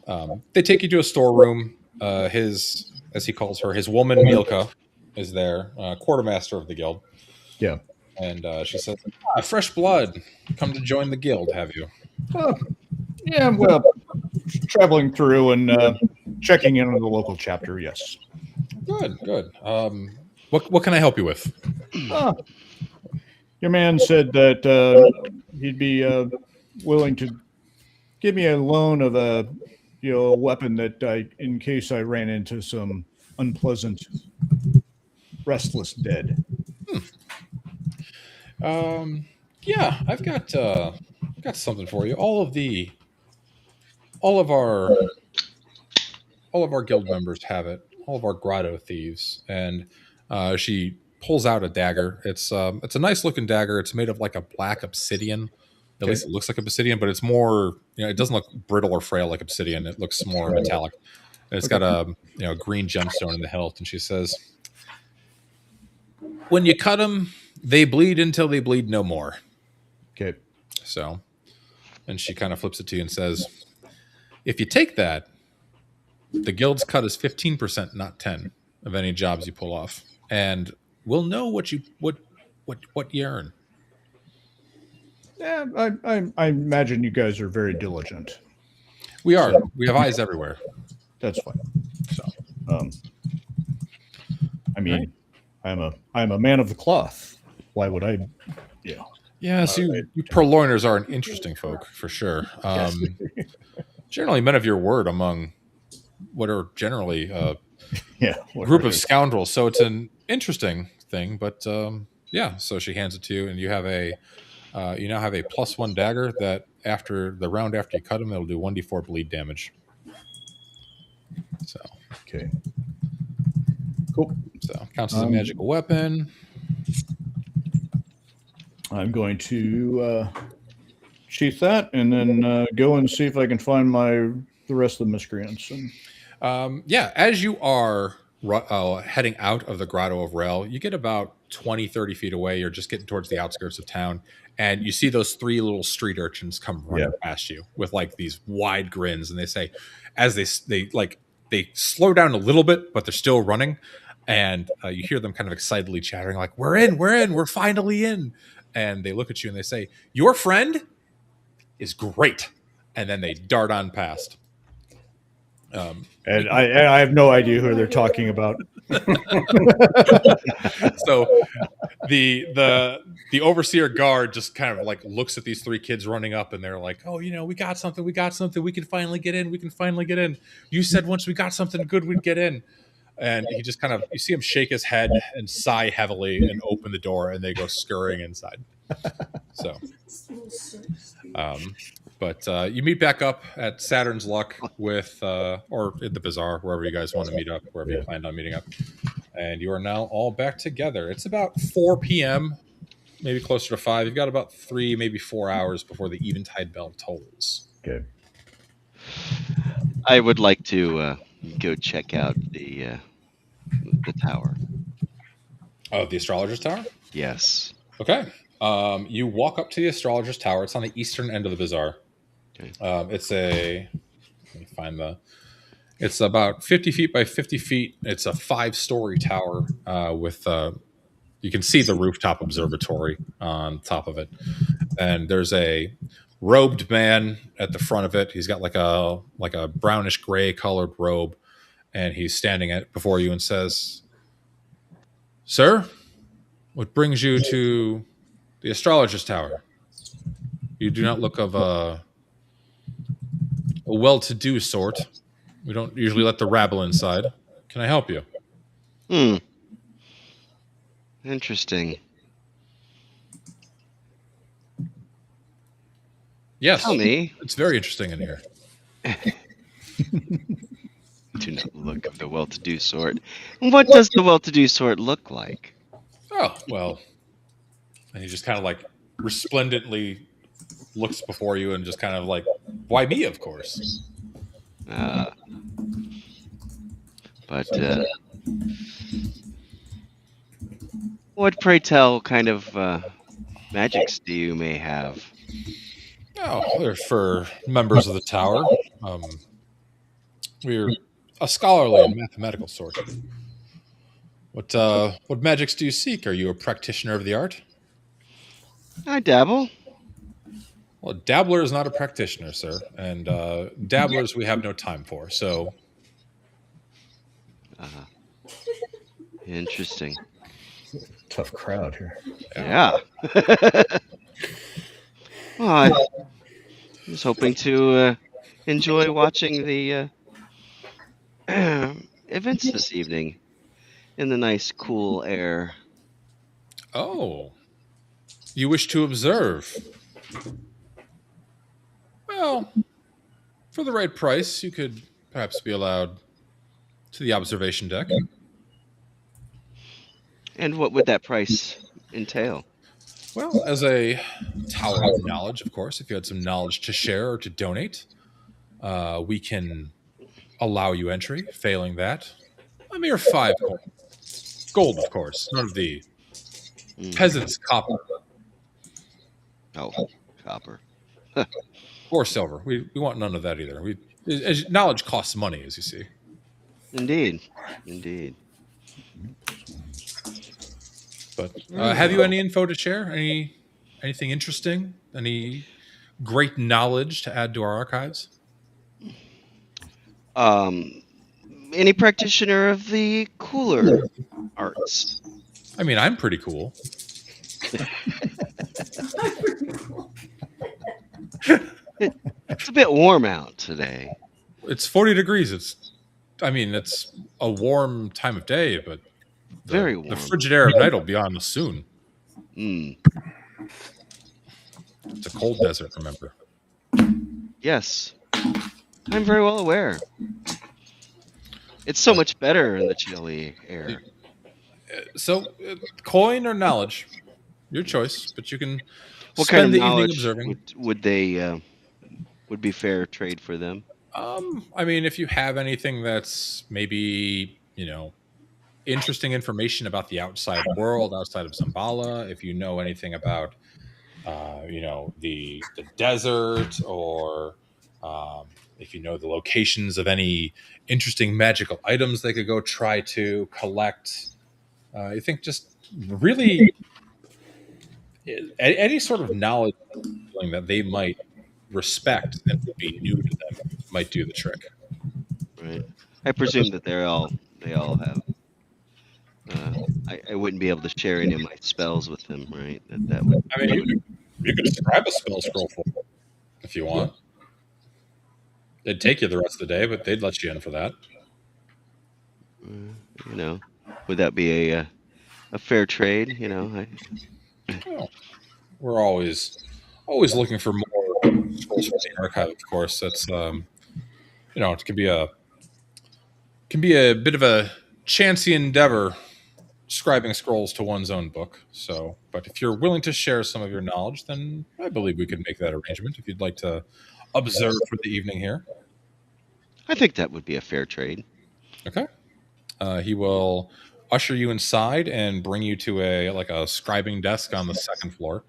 they take you to a storeroom. His, as he calls her, his woman Milka is there, quartermaster of the guild. Yeah. And she says, fresh blood. Come to join the guild, have you? Yeah, well, traveling through and checking in on the local chapter, yes. Good. What can I help you with? Your man said that he'd be willing to give me a loan of a weapon that in case I ran into some unpleasant, restless dead. Yeah, I've got something for you. All all of our guild members have it. All of our grotto thieves, and she pulls out a dagger. It's a nice looking dagger. It's made of like a black obsidian. At least it looks like obsidian, but it's more, it doesn't look brittle or frail like obsidian. It looks more metallic. And it's got a green gemstone in the hilt. And she says, "When you cut them, they bleed until they bleed no more." Okay. So, and she kind of flips it to you and says, "If you take that, the guild's cut is 15%, not 10, of any jobs you pull off, and we'll know what you earn." Yeah, I imagine you guys are very diligent. We are. We have eyes everywhere. That's fine. So, I mean, I'm a man of the cloth. Why would I? Yeah. yeah. So you purloiners are an interesting folk for sure. Generally, men of your word among what are generally Yeah. group of scoundrels. So it's an interesting thing, but yeah. So she hands it to you, and you have you now have a +1 dagger that after the round after you cut them, it'll do 1d4 bleed damage. So Okay. Cool. So counts as a magical weapon. I'm going to sheath that and then go and see if I can find the rest of the miscreants. And Yeah, as you are heading out of the Grotto of Rel, you get about 20, 30 feet away. You're just getting towards the outskirts of town, and you see those 3 little street urchins come running past you with like these wide grins, and they say, as they slow down a little bit, but they're still running, and you hear them kind of excitedly chattering like, we're finally in. And they look at you and they say, "Your friend is great," and then they dart on past. and I have no idea who they're talking about. So the overseer guard just kind of like looks at these 3 kids running up, and they're like, "Oh, we got something. We can finally get in. You said once we got something good, we'd get in." And he just kind of, you see him shake his head and sigh heavily and open the door, and they go scurrying inside. So, but you meet back up at Saturn's Luck with, or at the Bazaar, wherever you guys want to meet up, wherever you planned on meeting up. And you are now all back together. It's about 4 p.m., maybe closer to 5. You've got about 3, maybe 4 hours before the Eventide bell tolls. Okay. I would like to go check out the tower. Oh, the Astrologer's Tower? Yes. Okay. You walk up to the Astrologer's Tower. It's on the eastern end of the Bazaar. Okay. It's about 50 feet by 50 feet. It's a 5-story tower with you can see the rooftop observatory on top of it. And there's a robed man at the front of it. He's got like a brownish gray colored robe, and he's standing before you and says, "Sir, what brings you to the Astrologer's Tower? You do not look of a well-to-do sort. We don't usually let the rabble inside. Can I help you?" Interesting. Yes. Tell me. It's very interesting in here. Do not look of the well-to-do sort. What does the well-to-do sort look like? Oh, well. And he just kind of like resplendently looks before you and just kind of like, "Why me, of course." But what, pray tell, kind of magics do you may have? Oh, they're for members of the tower. We're a scholarly and mathematical sort. What magics do you seek? Are you a practitioner of the art? I dabble. Well, a dabbler is not a practitioner, sir. And dabblers we have no time for, so... Interesting. Tough crowd here. Yeah. Well, I was hoping to enjoy watching the events this evening in the nice, cool air. Oh. You wish to observe? Well, For the right price, you could perhaps be allowed to the observation deck. And what would that price entail? Well, as a tower of knowledge, of course, if you had some knowledge to share or to donate, we can allow you entry. Failing that, a mere 5 coins. Gold, of course, none of the Mm. peasants' copper Oh, copper. or silver. We want none of that either. Knowledge costs money, as you see. Indeed. Indeed. But have you any info to share? Anything interesting? Any great knowledge to add to our archives? Any practitioner of the cooler arts? I mean, I'm pretty cool. It's a bit warm out today. It's 40 degrees. It's a warm time of day, but Very warm. the frigid air of night will be on us soon. Mm. It's a cold desert, remember? Yes. I'm very well aware. It's so much better in the chilly air. So, coin or knowledge, your choice. But you can What spend kind of the evening knowledge observing. would they would be fair trade for them? I mean, if you have anything that's maybe interesting information about the outside world, outside of Xambaala, if you know anything about the desert, or if you know the locations of any interesting magical items they could go try to collect. I think just really any sort of knowledge that they might respect and would be new to them might do the trick. Right. I presume that they all have. I wouldn't be able to share any of my spells with them, right? That would. I mean, you could describe a spell scroll for them if you want. It'd take you the rest of the day, but they'd let you in for that. Would that be a fair trade? Well, we're always looking for more scrolls from the archive. Of course, that's it can be a bit of a chancy endeavor scribing scrolls to one's own book. So, but if you're willing to share some of your knowledge, then I believe we could make that arrangement. If you'd like to observe for the evening here, I think that would be a fair trade. okay. He will usher you inside and bring you to a scribing desk on the second floor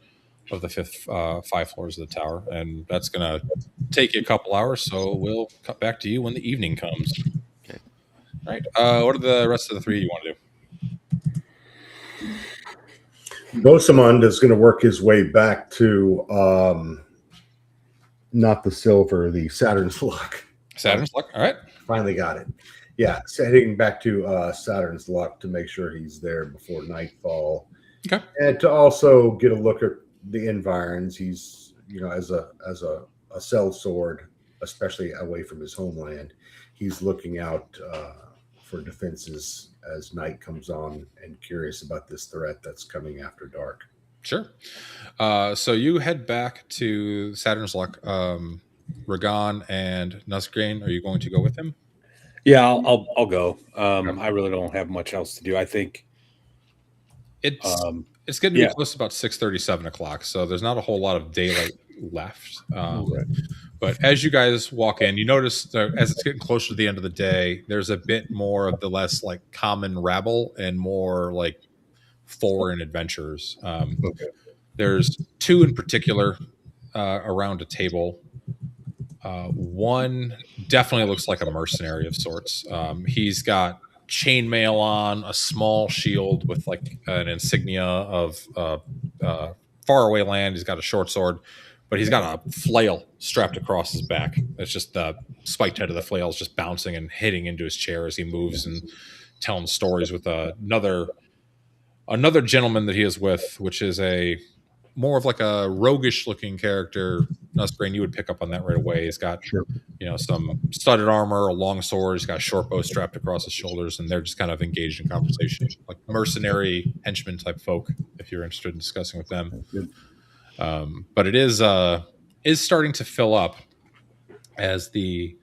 of the 5 floors of the tower, and that's going to take you a couple hours. So we'll cut back to you when the evening comes. Okay. All right. What are the rest of the three you want to do? Bosamund is going to work his way back to not the silver, the Saturn's luck. Saturn's luck. All right. Finally got it. Yeah, so heading back to Saturn's luck to make sure he's there before nightfall. Okay. And to also get a look at the environs. He's, as a sellsword, especially away from his homeland, he's looking out for defenses as night comes on and curious about this threat that's coming after dark. Sure. So you head back to Saturn's luck. Ragan and Nusgrain, are you going to go with him? Yeah, I'll go. I really don't have much else to do. I think it's getting to be close to about 6:30, 7 o'clock, so there's not a whole lot of daylight left. Right. But as you guys walk in, you notice that as it's getting closer to the end of the day, there's a bit more of the less common rabble and more foreign adventurers. Okay. There's 2 in particular around a table. One definitely looks like a mercenary of sorts. He's got chainmail on, a small shield with an insignia of faraway land. He's got a short sword, but he's got a flail strapped across his back. It's just the spiked head of the flail is just bouncing and hitting into his chair as he moves and telling stories with another gentleman that he is with, which is more of a roguish looking character. Nusgrain, you would pick up on that right away. He's got some studded armor, a long sword. He's got a short bow strapped across his shoulders, and they're just kind of engaged in conversation, like mercenary henchmen type folk, if you're interested in discussing with them. But it is starting to fill up. as the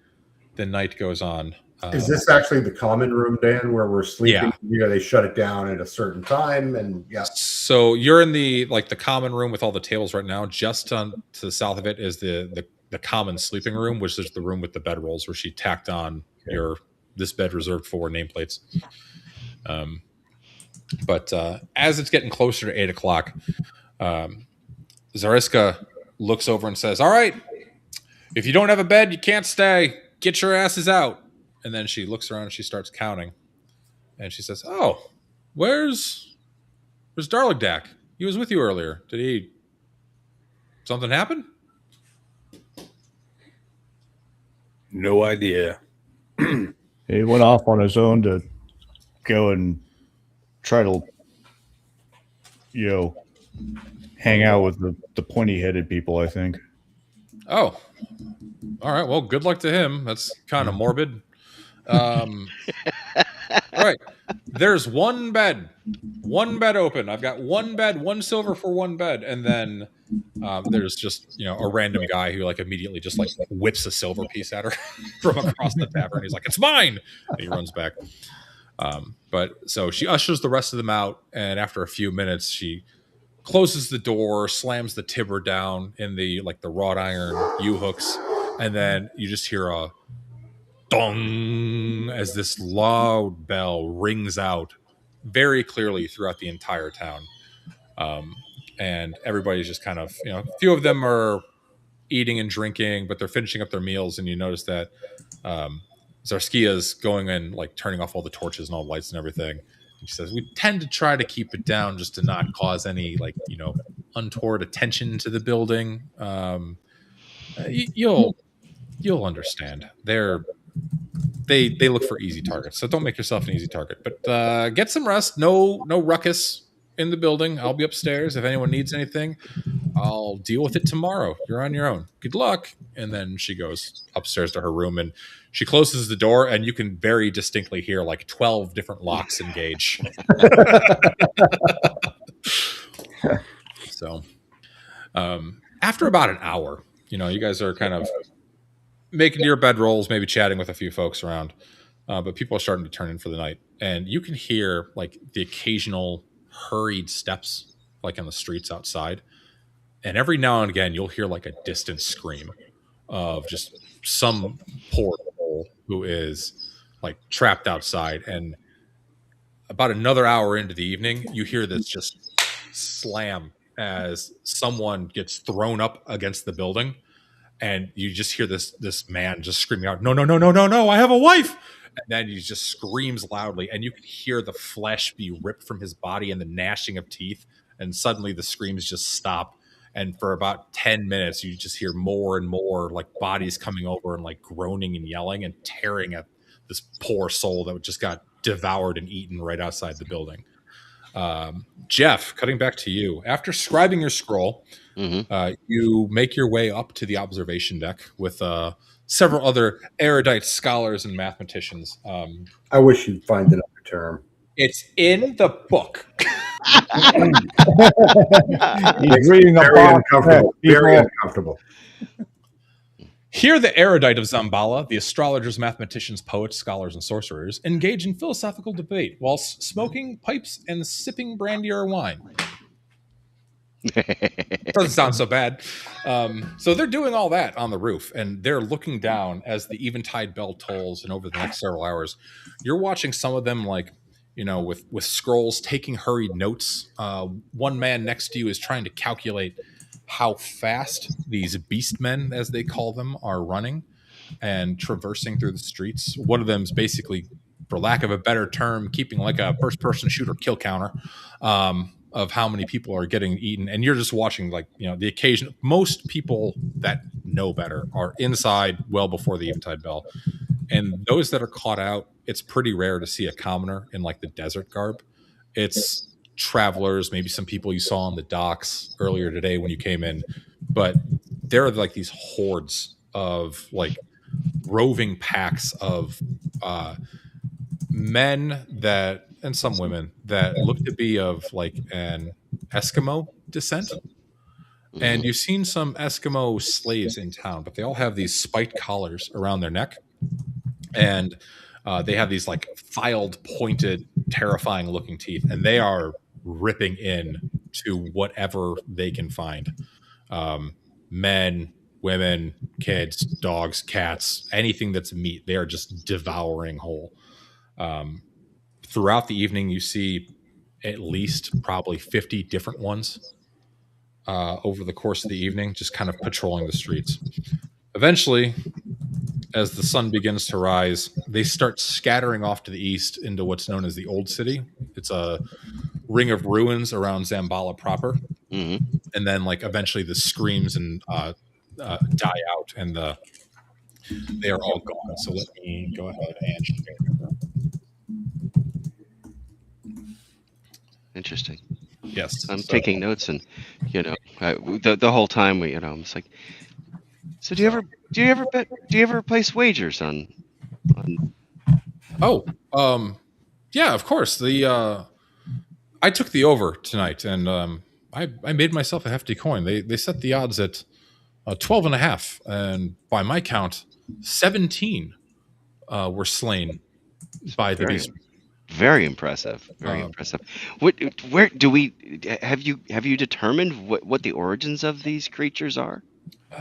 night goes on. Is this actually the common room, Dan, where we're sleeping? Yeah. They shut it down at a certain time, and yeah. So you're in the common room with all the tables right now. Just to the south of it is the common sleeping room, which is the room with the bedrolls, where she tacked on this bed reserved for nameplates. But as it's getting closer to 8 o'clock, Zariska looks over and says, "All right, if you don't have a bed, you can't stay. Get your asses out." And then she looks around and she starts counting. And she says, "Oh, where's Darligdak? He was with you earlier. Did something happen?" No idea. He went off on his own to go and try to, hang out with the pointy-headed people, I think. Oh, all right. Well, good luck to him. That's kind of morbid. All right. There's one bed open. I've got one bed, 1 silver for one bed. And then there's just, a random guy who immediately just whips a silver piece at her from across the tavern. He's like, "It's mine." And he runs back. But so she ushers the rest of them out. And after a few minutes, she closes the door, slams the tibber down in the wrought iron U-hooks. And then you just hear a dong as this loud bell rings out very clearly throughout the entire town. And everybody's just kind of, a few of them are eating and drinking, but they're finishing up their meals. And you notice that Zarskia's going and turning off all the torches and all the lights and everything. And she says, "We tend to try to keep it down just to not cause any untoward attention to the building. You'll understand. They look for easy targets, so don't make yourself an easy target. But get some rest. No ruckus in the building. I'll be upstairs. If anyone needs anything, I'll deal with it tomorrow. You're on your own. Good luck." And then she goes upstairs to her room and she closes the door, and you can very distinctly hear 12 different locks engage. So after about an hour, you guys are kind of making your bedrolls, maybe chatting with a few folks around, but people are starting to turn in for the night, and you can hear the occasional hurried steps in the streets outside, and every now and again you'll hear a distant scream of just some poor soul who is trapped outside. And about another hour into the evening, you hear this just slam as someone gets thrown up against the building. And you just hear this man just screaming out, "No, no, no, no, no, no, I have a wife." And then he just screams loudly, and you can hear the flesh be ripped from his body and the gnashing of teeth. And suddenly the screams just stop. And for about 10 minutes, you just hear more and more bodies coming over and groaning and yelling and tearing at this poor soul that just got devoured and eaten right outside the building. Jeff, cutting back to you. After scribing your scroll, you make your way up to the observation deck with several other erudite scholars and mathematicians. I wish you'd find another term. It's in the book. He's reading a Very box. uncomfortable. Very uncomfortable. Here, the erudite of Xambaala, the astrologers, mathematicians, poets, scholars, and sorcerers, engage in philosophical debate whilst smoking pipes and sipping brandy or wine. Doesn't sound so bad. So they're doing all that on the roof, and they're looking down as the eventide bell tolls. And over the next several hours, you're watching some of them with scrolls, taking hurried notes. One man next to you is trying to calculate how fast these beastmen, as they call them, are running and traversing through the streets. One of them is basically, for lack of a better term, keeping a first-person shooter kill counter of how many people are getting eaten. And you're just watching the occasion. Most people that know better are inside well before the eventide bell. And those that are caught out, it's pretty rare to see a commoner in the desert garb. It's travelers, maybe some people you saw on the docks earlier today when you came in, but there are these hordes of roving packs of men that, and some women that look to be of an Eskimo descent. And you've seen some Eskimo slaves in town, but they all have these spiked collars around their neck, and they have these like filed, pointed, terrifying looking teeth, and they are ripping in to whatever they can find. Men, women, kids, dogs, cats, anything that's meat, they are just devouring whole. Throughout the evening, you see at least probably 50 different ones over the course of the evening, just kind of patrolling the streets. Eventually, as the sun begins to rise, they start scattering off to the east into what's known as the Old City. It's a ring of ruins around Xambaala proper. Mm-hmm. And then, like, eventually the screams and die out, and they are all gone. So let me go ahead and share. Interesting. Yes, I'm so- taking notes, and the whole time I'm just like, so do you ever place wagers on? Oh, yeah, of course. I took the over tonight, and I made myself a hefty coin. They set the odds at 12.5, and by my count, 17 were slain by the beast. Very impressive. Very impressive. Where do we have you determined what the origins of these creatures are?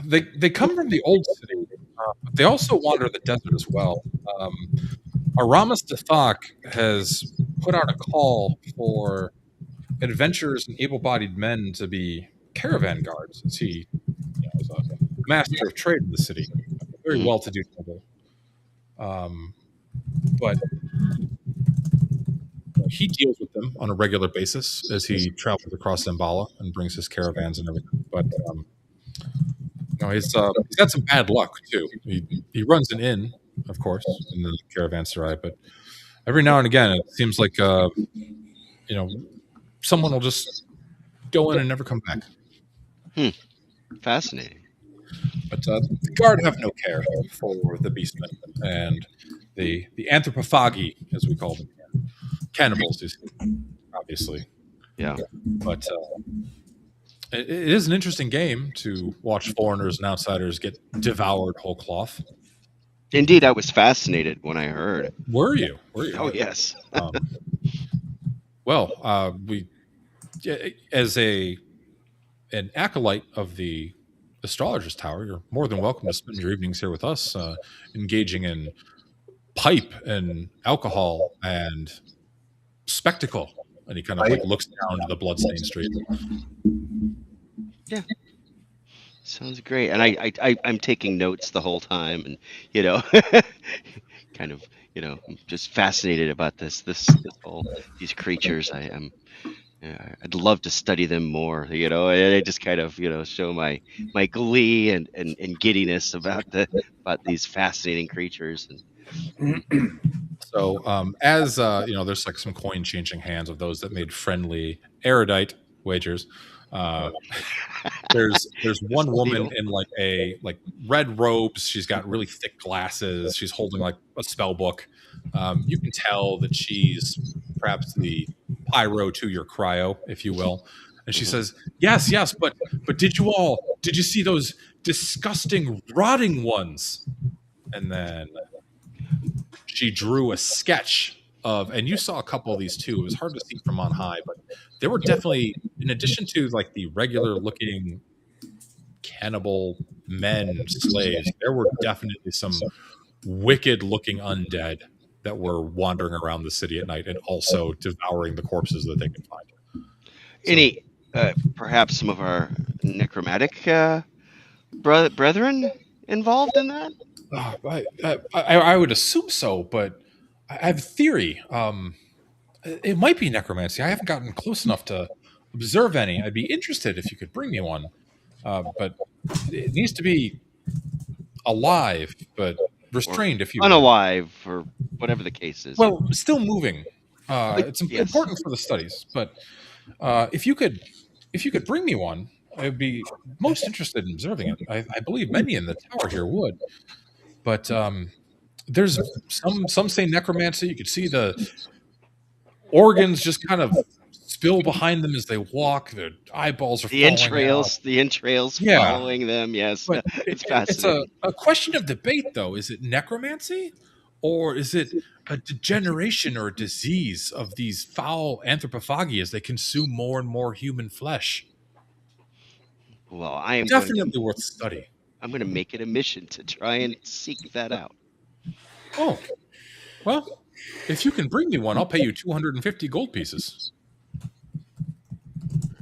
They come from the Old City, but they also wander the desert as well. Aramis Dathak has put out a call for adventurers and able-bodied men to be caravan guards, as he is a master of trade in the city, very well-to-do noble. But he deals with them on a regular basis as he travels across Xambaala and brings his caravans and everything. But he's got some bad luck too. He runs an inn, of course, and then the caravans arrive. But every now and again, it seems like someone will just go in and never come back. Fascinating. But the guard have no care for the beastmen and the Anthropophagi, as we call them, cannibals, obviously. Yeah. But it is an interesting game to watch foreigners and outsiders get devoured whole cloth. Indeed, I was fascinated when I heard. Were you? Oh, yes. We, as an acolyte of the Astrologer's Tower, you're more than welcome to spend your evenings here with us, engaging in pipe and alcohol and spectacle. And he kind of like looks down to the bloodstained street. Yeah. Sounds great. And I'm taking notes the whole time, and kind of I'm just fascinated about this whole these creatures. I'd love to study them more, and I just kind of show my glee and giddiness about these fascinating creatures. So as there's like some coin changing hands of those that made friendly erudite wagers. There's one woman in like red robes. She's got really thick glasses. She's holding like a spell book. You can tell that she's perhaps the pyro to your cryo, if you will. And she says, yes, but did you see those disgusting rotting ones? And then she drew a sketch of, and you saw a couple of these too. It was hard to see from on high, but there were definitely, in addition to like the regular looking cannibal men slaves, there were definitely some wicked looking undead that were wandering around the city at night and also devouring the corpses that they could find. Any, perhaps some of our necromantic brethren involved in that? I would assume so, but I have a theory. It might be necromancy. I haven't gotten close enough to observe any. I'd be interested if you could bring me one. But it needs to be alive, but restrained, if you will. Unalive, or whatever the case is. Well, still moving. It's important for the studies. But if you could bring me one, I'd be most interested in observing it. I believe many in the tower here would. But there's some say necromancy. You could see the organs just kind of spill behind them as they walk. Their eyeballs are The falling entrails, out. the entrails Yeah. following them. Yes, But it's it's fascinating. a question of debate, though. Is it necromancy, or is it a degeneration or a disease of these foul anthropophagi as they consume more and more human flesh? Well, I am Definitely worth study. I'm going to make it a mission to try and seek that out. Oh, well, if you can bring me one, I'll pay you 250 gold pieces.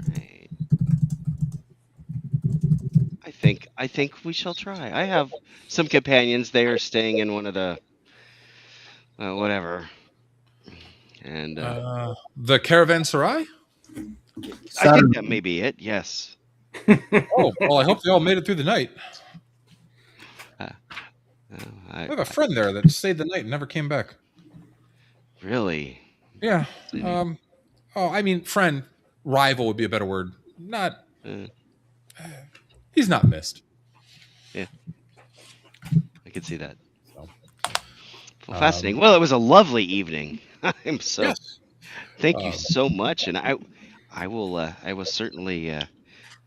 Right. I think we shall try. I have some companions. They are staying in one of the whatever, and The caravanserai? I think that may be it. Yes. Oh, well, I hope they all made it through the night. I I have a friend there that stayed the night and never came back. really. Yeah. I mean, friend, rival would be a better word. Not. He's not missed. Yeah. I can see that. So, Well, fascinating. Well, it was a lovely evening. I'm so. yes. Thank you so much, and I will certainly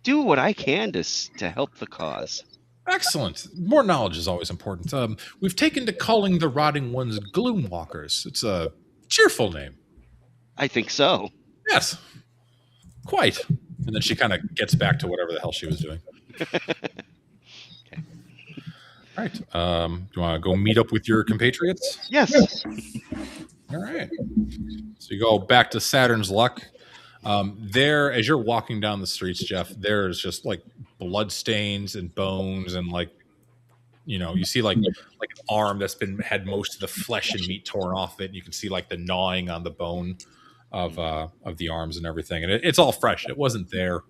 do what I can to help the cause. Excellent. More knowledge is always important. We've taken to calling the rotting ones Gloomwalkers. It's a cheerful name. I think so. Yes. Quite. And then she kind of gets back to whatever the hell she was doing. Okay. All right. Do you want to go meet up with your compatriots? Yes. All right. So you go back to Saturn's Luck. There, as you're walking down the streets, Jeff, there's just like blood stains and bones and like, you see like an arm that's had most of the flesh and meat torn off it. And you can see like the gnawing on the bone of the arms and everything. And it's all fresh. It wasn't there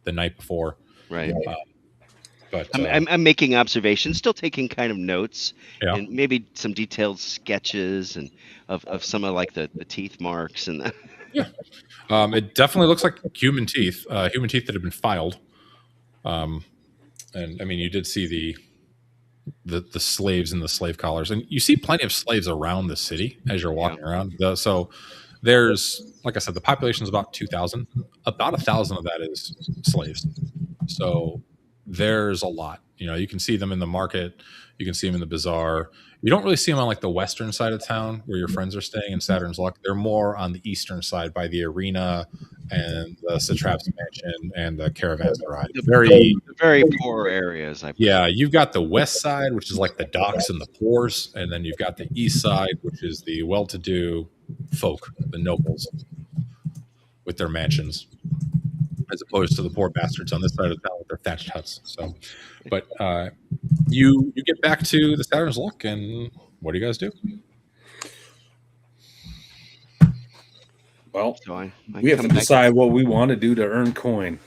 the night before. Right. But I'm making observations, still taking kind of notes, Yeah. and maybe some detailed sketches and of some of like the teeth marks and. It definitely looks like human teeth that have been filed. And I mean, you did see the slaves and the slave collars, and you see plenty of slaves around the city as you're walking around. So there's, like I said, the population is about 2,000. About 1,000 of that is slaves. So there's a lot. You can see them in the market. You can see them in the bazaar. You don't really see them on like the western side of town where your friends are staying in Saturn's Luck. They're more on the eastern side by the arena and the Satrap's Mansion and the Caravanserai. Very poor areas. You've got the west side, which is like the docks and the poors, and then you've got the east side, which is the well-to-do folk, the nobles, with their mansions, as opposed to the poor bastards on this side of town with their thatched huts. So, but you get back to the Saturn's Luck, and what do you guys do? Well, So I we have come to back- decide what we want to do to earn coin.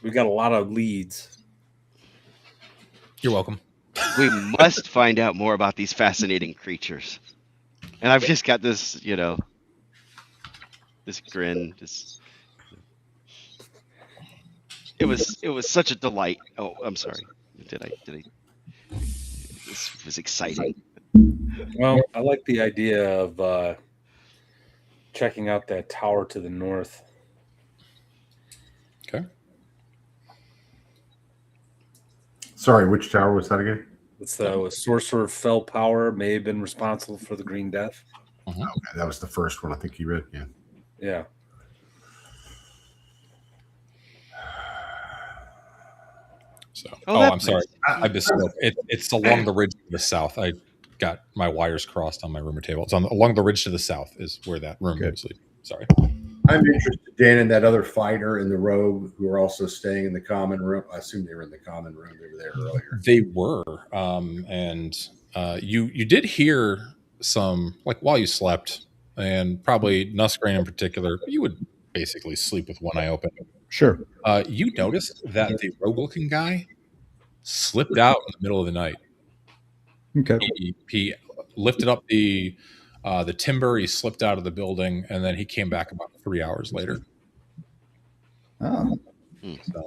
We've got a lot of leads. You're welcome. We must find out more about these fascinating creatures. And I've just got this, this grin. It was such a delight. Oh, I'm sorry. Did I? This was exciting. Well, I like the idea of checking out that tower to the north. Okay. Sorry, which tower was that again? It's the sorcerer of fell power may have been responsible for the Green Death. Okay, that was the first one I think you read. Yeah. Yeah. So, that's I'm sorry. nice. I misspoke. It's along the ridge to the south. I got my wires crossed on my room table. It's along the ridge to the south is where that room is. Sorry. I'm interested, Dan, in that other fighter in the robe who are also staying in the common room. I assume they were in the common room. They were there earlier. They were, and you did hear some, like, while you slept, and probably Nusgrain in particular. You would basically sleep with one eye open. Sure. You noticed that the rogue-looking guy slipped out in the middle of the night. Okay. He lifted up the timber. He slipped out of the building, and then he came back about 3 hours later. Oh.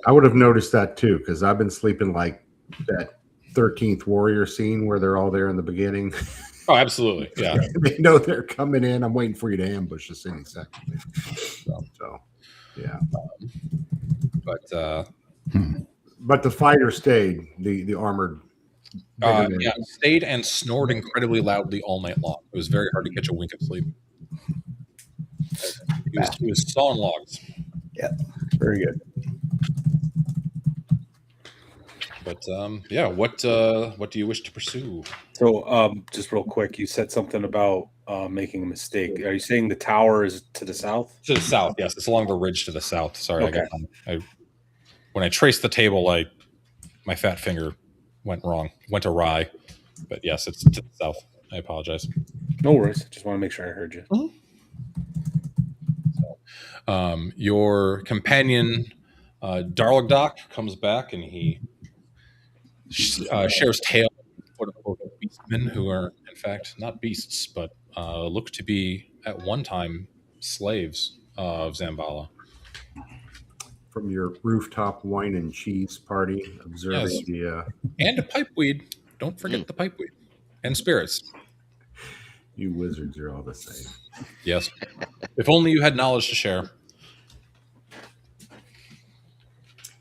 I would have noticed that too, because I've been sleeping like that 13th Warrior scene where they're all there in the beginning. Oh, absolutely. Yeah. They know they're coming in. I'm waiting for you to ambush us any second. So, yeah. But But the fighter stayed. The armored. bigger man. yeah, stayed and snored incredibly loudly all night long. It was very hard to catch a wink of sleep. He was sawing logs. Yeah, very good. But yeah, what do you wish to pursue? So, just real quick, you said something about making a mistake. Are you saying the tower is to the south? To the south, yes. It's along the ridge to the south. Sorry, Okay. When I traced the table, my fat finger went awry. But yes, it's to the south. I apologize. No worries. Just want to make sure I heard you. Your companion, Darlagdoc, comes back and he shares tale of beastmen who are, in fact, not beasts, but look to be at one time slaves of Xambaala. From your rooftop wine and cheese party, observing the. And a pipeweed. Don't forget the pipeweed. And spirits. You wizards are all the same. Yes. If only you had knowledge to share.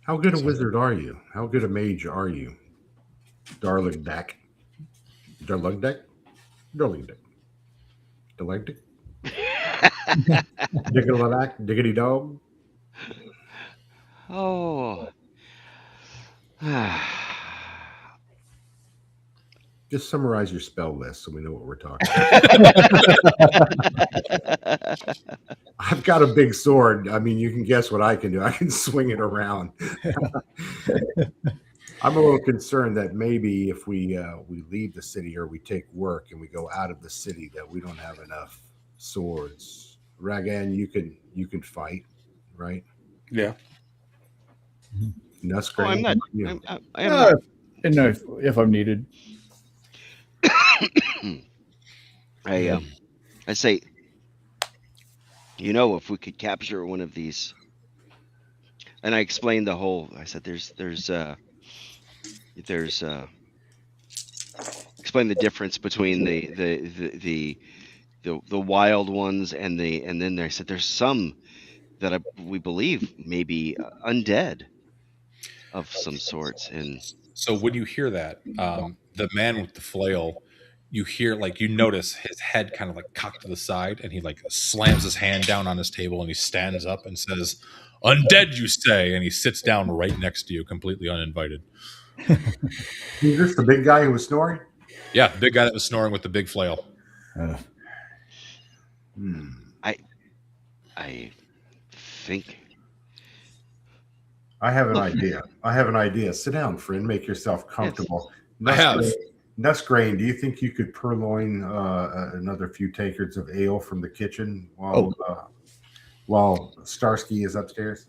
How good a wizard are you? How good a mage are you? Darlagdoc. Darlagdoc? Darlagdoc. Darlagdoc? Diggity dog? Oh. Just summarize your spell list so we know what we're talking about. I've got a big sword. I mean, you can guess what I can do. I can swing it around. I'm a little concerned that maybe if we leave the city or we take work and we go out of the city, that we don't have enough swords. Ragan, you can fight, right? Yeah. Nusgrain, I'm not. you- I am not. And if I'm needed. I say, if we could capture one of these, and I explained the whole. I said, there's explain the difference between the wild ones and then I said there's some that we believe may be undead of some sorts. And So when you hear that, the man with the flail, you hear you notice his head kind of cocked to the side, and he slams his hand down on his table, and he stands up and says, "Undead, you say?" And he sits down right next to you, completely uninvited. Is this the big guy who was snoring? Yeah, the big guy that was snoring with the big flail. I think I have an idea. Sit down, friend. Make yourself comfortable. I have. Nusgrain, do you think you could purloin another few tankards of ale from the kitchen while Starsky is upstairs?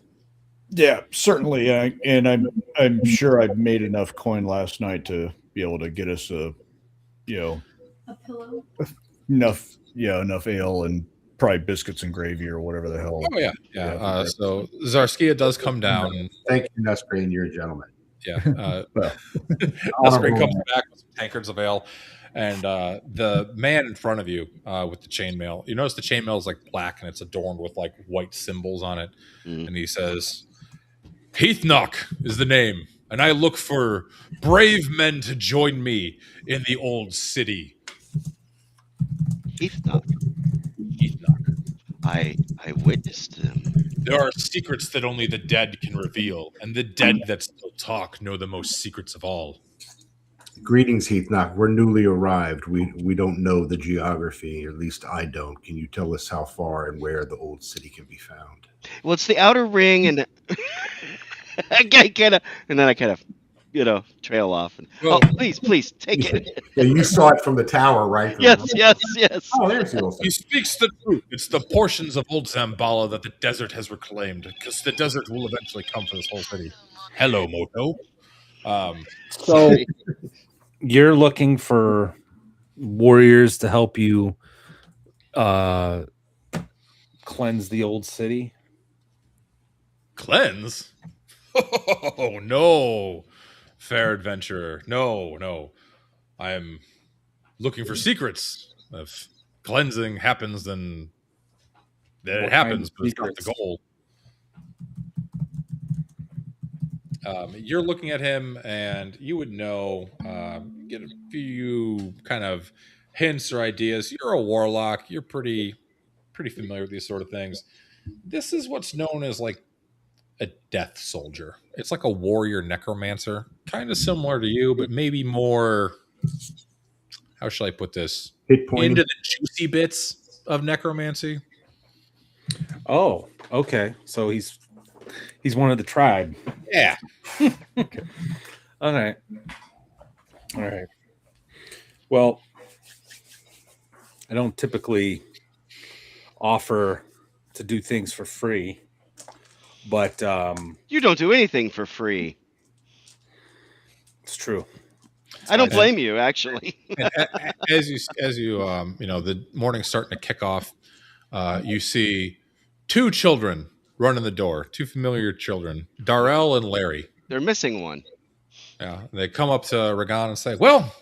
Yeah, certainly. And I'm sure I've made enough coin last night to be able to get us a pillow, enough ale and probably biscuits and gravy or whatever the hell. Oh yeah. So Zarskia does come down. Thank you, Nusgrain. You're a gentleman. Yeah. Nusgrain comes back with some tankards of ale, and the man in front of you with the chainmail. You notice the chainmail is black and it's adorned with white symbols on it, and he says, "Heathnock is the name, and I look for brave men to join me in the old city." Heathnock. I witnessed them. There are secrets that only the dead can reveal, and the dead that still talk know the most secrets of all. Greetings, Heathnock. We're newly arrived. We don't know the geography, or at least I don't. Can you tell us how far and where the old city can be found? Well, it's the outer ring, and I kind of, trail off. And, please take it. Yeah, you saw it from the tower, right? Yes. Oh, there's the old He city. speaks the truth. It's the portions of old Xambaala that the desert has reclaimed, because the desert will eventually come for this whole city. Hello, Moto. So you're looking for warriors to help you cleanse the old city? Cleanse? Oh, no. Fair adventurer. No. I am looking for secrets. If cleansing happens, then That What it happens, kind but of it's not the secrets? goal. You're looking at him, and you would know, get a few kind of hints or ideas. You're a warlock. You're pretty familiar with these sort of things. This is what's known as like a death soldier. It's like a warrior necromancer, kind of similar to you, but maybe more. How shall I put this? Hit point. Into the juicy bits of necromancy. Oh, okay. So he's one of the tribe. Yeah. All right. All right. Well, I don't typically offer to do things for free, but You don't do anything for free. it's true. I don't blame you, actually. As you the morning's starting to kick off. You see two children run in the door. Two familiar children, Darrell and Larry. They're missing one. Yeah, they come up to Regan and say, "Well,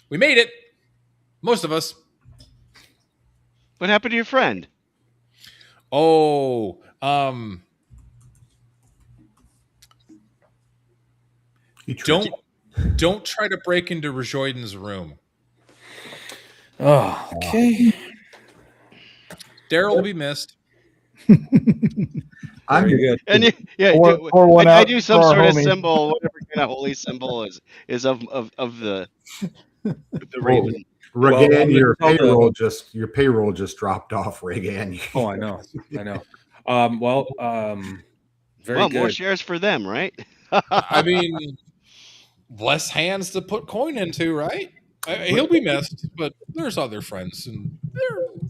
we made it. Most of us." What happened to your friend? Oh, don't try to break into Rajoiden's room. Oh, okay. Daryl will be missed. I'm Very good. And Pour one I out do some for our sort of homie. symbol, whatever kind of holy symbol is of the raven. Regan, Well, your I'm gonna payroll just dropped off, Regan. Oh, I know. Very Well, good. more shares for them, right? I mean, less hands to put coin into, right? He'll be missed, but there's other friends, and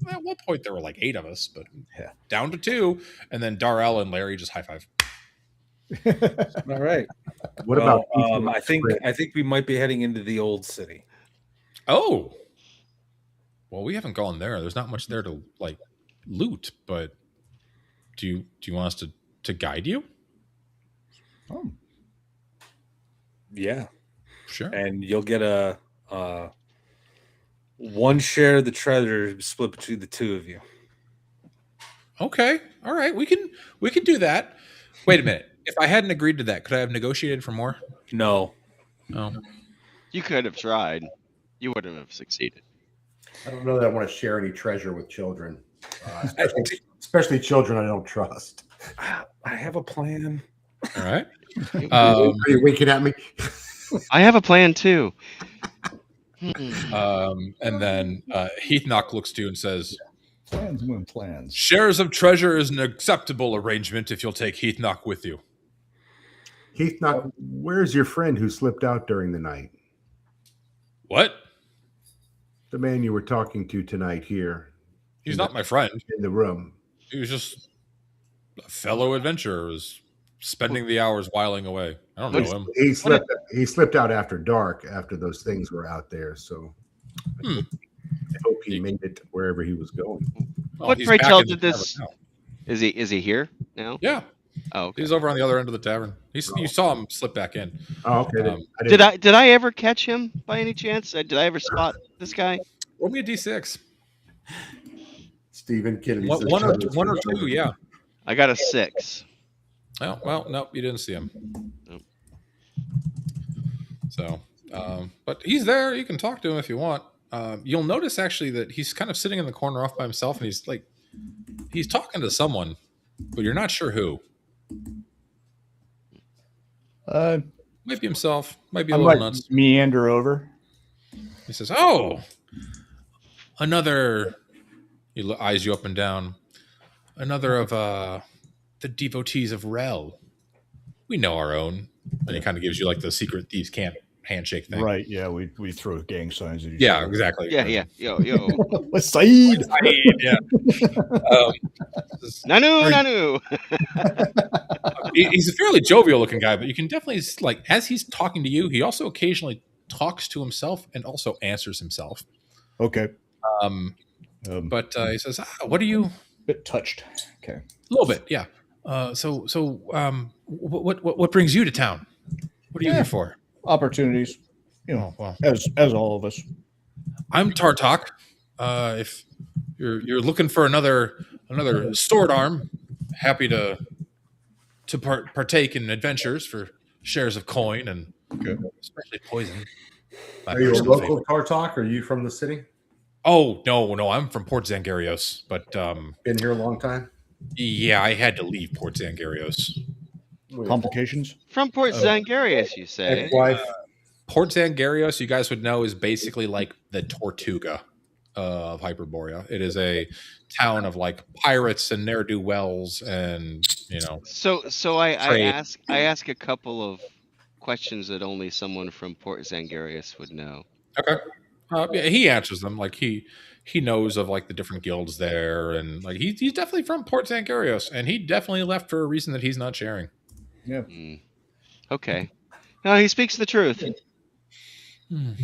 at one point there were like 8 of us, but Yeah. down to 2, and then Darrell and Larry just high five. All right. What about I think we might be heading into the old city. Oh, well, we haven't gone there. There's not much there to like loot, but do you want us to guide you? Oh, Yeah. Sure. And you'll get a one share of the treasure split between the two of you. Okay. All right. We can do that. Wait a minute. If I hadn't agreed to that, could I have negotiated for more? No. Oh. You could have tried. You wouldn't have succeeded. I don't know that I want to share any treasure with children, especially children I don't trust. I have a plan. All right. Are you winking at me? I have a plan too. And then Heathnock looks to you and says, plans and plans. "Shares of treasure is an acceptable arrangement if you'll take Heathnock with you." Heathnock, where's your friend who slipped out during the night? What? The man you were talking to tonight here He's not my friend. in the room. He was just a fellow adventurer who was spending the hours whiling away. I don't know him. He slipped out after dark after those things were out there, so I hope he made it wherever he was going. Well, What he's pray back tell in the did this? tavern Is he here now? now. Yeah. Oh, okay. He's over on the other end of the tavern. You saw him slip back in. Oh, okay. Did I ever catch him by any chance? Did I ever spot this guy? Roll me a d6. Stephen Kennedy. One or two, yeah. I got a 6. Oh, well, no, you didn't see him. Nope. So, but he's there. You can talk to him if you want. You'll notice actually that he's kind of sitting in the corner off by himself, and he's talking to someone, but you're not sure who. Might be himself. Might be a I little might nuts. meander over. He says, "Oh, another." He eyes you up and down. Another of the devotees of Rel. We know our own. And he kind of gives you like the secret thieves can't handshake thing. Right. Yeah. We throw gang signs at each Yeah, other. exactly. Yeah. Yo. West Side. Yeah. Nanu. He's a fairly jovial looking guy, but you can definitely as he's talking to you, he also occasionally talks to himself and also answers himself. Okay. But he says, "What are you?" Bit touched. Okay. A little bit, yeah. What brings you to town? What are you here for? Opportunities. You know, Oh, well, as all of us. I'm Tartok. If you're looking for another sword arm, happy to partake in adventures for shares of coin and especially poison. My Are you a personal local favorite. Tartok? Are you from the city? Oh no, I'm from Port Zangarios, but Been here a long time? yeah, I had to leave Port Zangarios. Complications? From Port Zangarius, you say? Ex-wife? Port Zangarios, you guys would know, is basically like the Tortuga of Hyperborea. It is a town of like pirates and ne'er do wells, and So I trade. ask a couple of questions that only someone from Port Zangarius would know. Okay, yeah, he answers them like he knows of like the different guilds there, and like he's definitely from Port Zangarios, and he definitely left for a reason that he's not sharing. Yeah. Okay. No, he speaks the truth.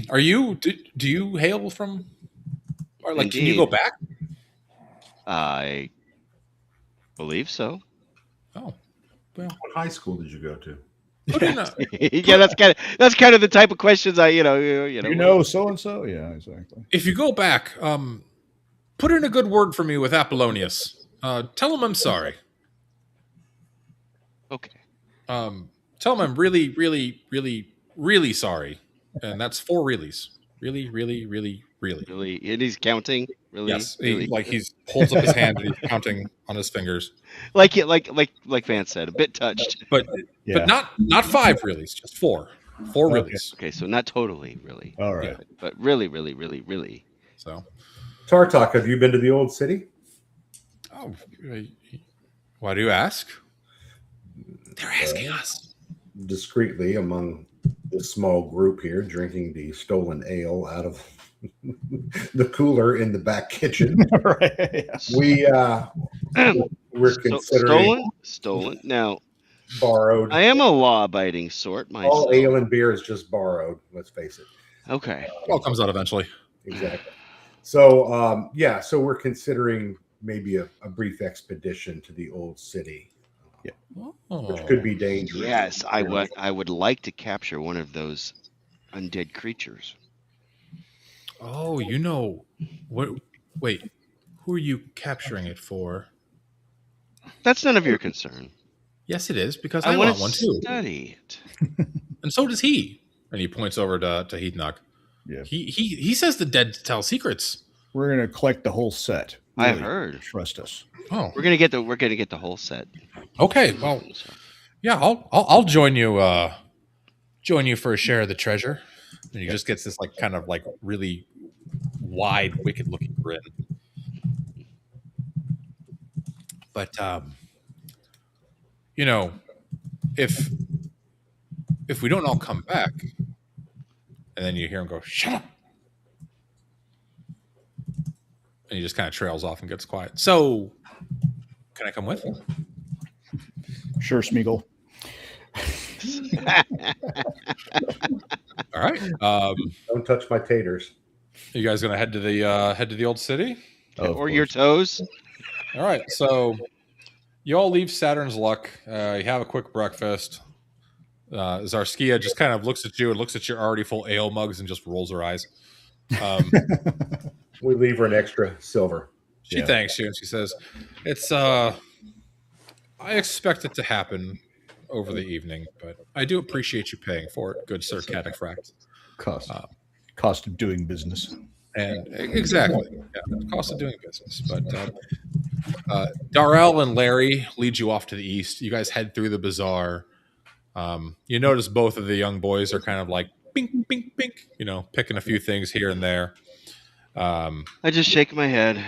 Are you? Do you hail from? Or like, can you Indeed. go back? I believe so. Oh, well, What high school did you go to? put in a, Yeah, that's kind of the type of questions I You know so and so? Yeah, exactly. if you go back, put in a good word for me with Apollonius. Tell him I'm sorry. Okay. Tell him I'm really, really, really, really sorry, and that's 4 reallys. Really, really, really, really. Really, and he's counting. Really, Yes, really. he's holds up his hand and he's counting on his fingers. Like Vance said, a bit touched. But Yeah. not 5 reallys, just 4. 4 Okay. reallys. Okay, so not totally, really, All right. but really, really, really, really. So, Tartok, have you been to the old city? oh, why do you ask? They're asking us. Discreetly among this small group here, drinking the stolen ale out of the cooler in the back kitchen. Right. We're considering Stolen. Now, borrowed. I am a law-abiding sort myself. All ale and beer is just borrowed. Let's face it. Okay. It all comes out eventually. Exactly. So, so we're considering maybe a brief expedition to the old city, which could be dangerous. Yes, I would like to capture one of those undead creatures. Oh, what? Wait, who are you capturing it for? That's none of your concern. Yes, it is, because I I want want to one too, study it. and so does he. And he points over to Heathnok. Yeah. He says the dead tell secrets. We're gonna collect the whole set. I Really, heard. Trust us. Oh, We're gonna get the whole set. okay. Well, yeah, I'll join you. Join you for a share of the treasure. And he just gets this like kind of like really wide, wicked-looking grin. But if we don't all come back, and then you hear him go, "Shut up," and he just kind of trails off and gets quiet. So, can I come with? Sure, Smeagol. All right. Don't touch my taters. You guys gonna head to the old city? Of Or your course. toes. All right. So you all leave Saturn's Luck. You have a quick breakfast. Zarskia just kind of looks at you and looks at your already full ale mugs and just rolls her eyes. We leave her an extra silver. She thanks you and she says, "It's I expect it to happen over the evening, but I do appreciate you paying for it, good Sir Cataphract." Cost of doing business. And exactly, yeah, the cost of doing business. But Darrell and Larry lead you off to the east. You guys head through the bazaar. You notice both of the young boys are kind of like bink, bink, bink, picking a few things here and there. I just shake my head.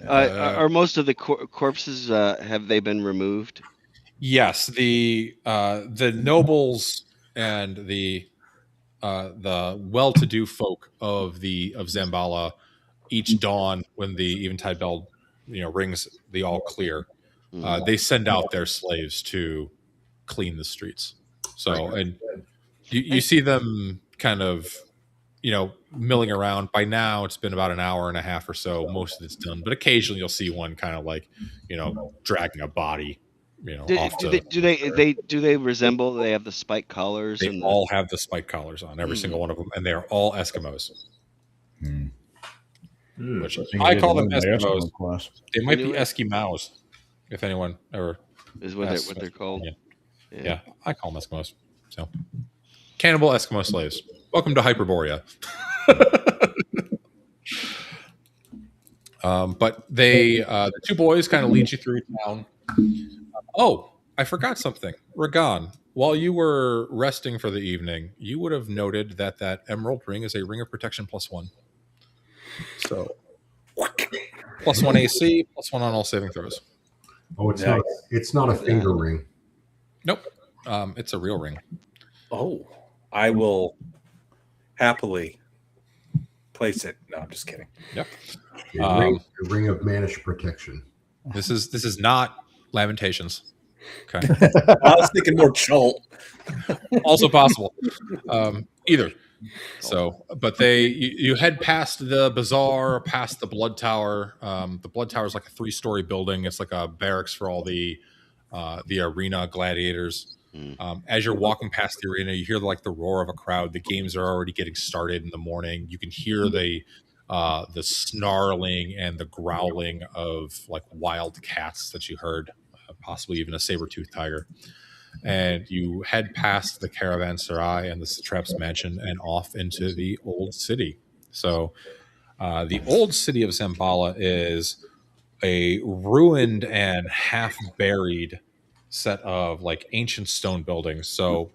Are most of the corpses have they been removed? Yes, the nobles and the well-to-do folk of Xambaala each dawn when the eventide bell rings the all clear. They send out their slaves to clean the streets. So and you see them kind of milling around. By now it's been about an hour and a half or so. Most of it's done, but occasionally you'll see one kind of like dragging a body. Do they resemble? They have the spike collars. They all have the spike collars on, every single one of them, and they are all Eskimos. which think I did call one them in my Eskimos. Eskimo class. They might be Anyway. Eskimos, if anyone ever Is what asks they're me. called. Yeah, I call them Eskimos. So, cannibal Eskimo slaves. Welcome to Hyperborea. But the two boys kind of lead you through town. Oh, I forgot something. Ragan, while you were resting for the evening, you would have noted that that emerald ring is a ring of protection +1. So, +1 AC, +1 on all saving throws. Oh, it's Nice. not. It's not a finger ring. Nope. It's a real ring. Oh, I will happily place it. No, I'm just kidding. Yep. A ring of managed protection. This is not Lamentations. Okay. I was thinking more Chult. Also possible. Either. So, but you head past the bazaar, past the blood tower. The blood tower is like a 3-story building. It's like a barracks for all the arena gladiators. As you're walking past the arena, you hear like the roar of a crowd. The games are already getting started in the morning. You can hear the snarling and the growling of like wild cats that you heard, possibly even a saber-toothed tiger. And you head past the caravanserai and the satrap's mansion and off into the old city. So the old city of Xambaala is a ruined and half buried set of like ancient stone buildings. So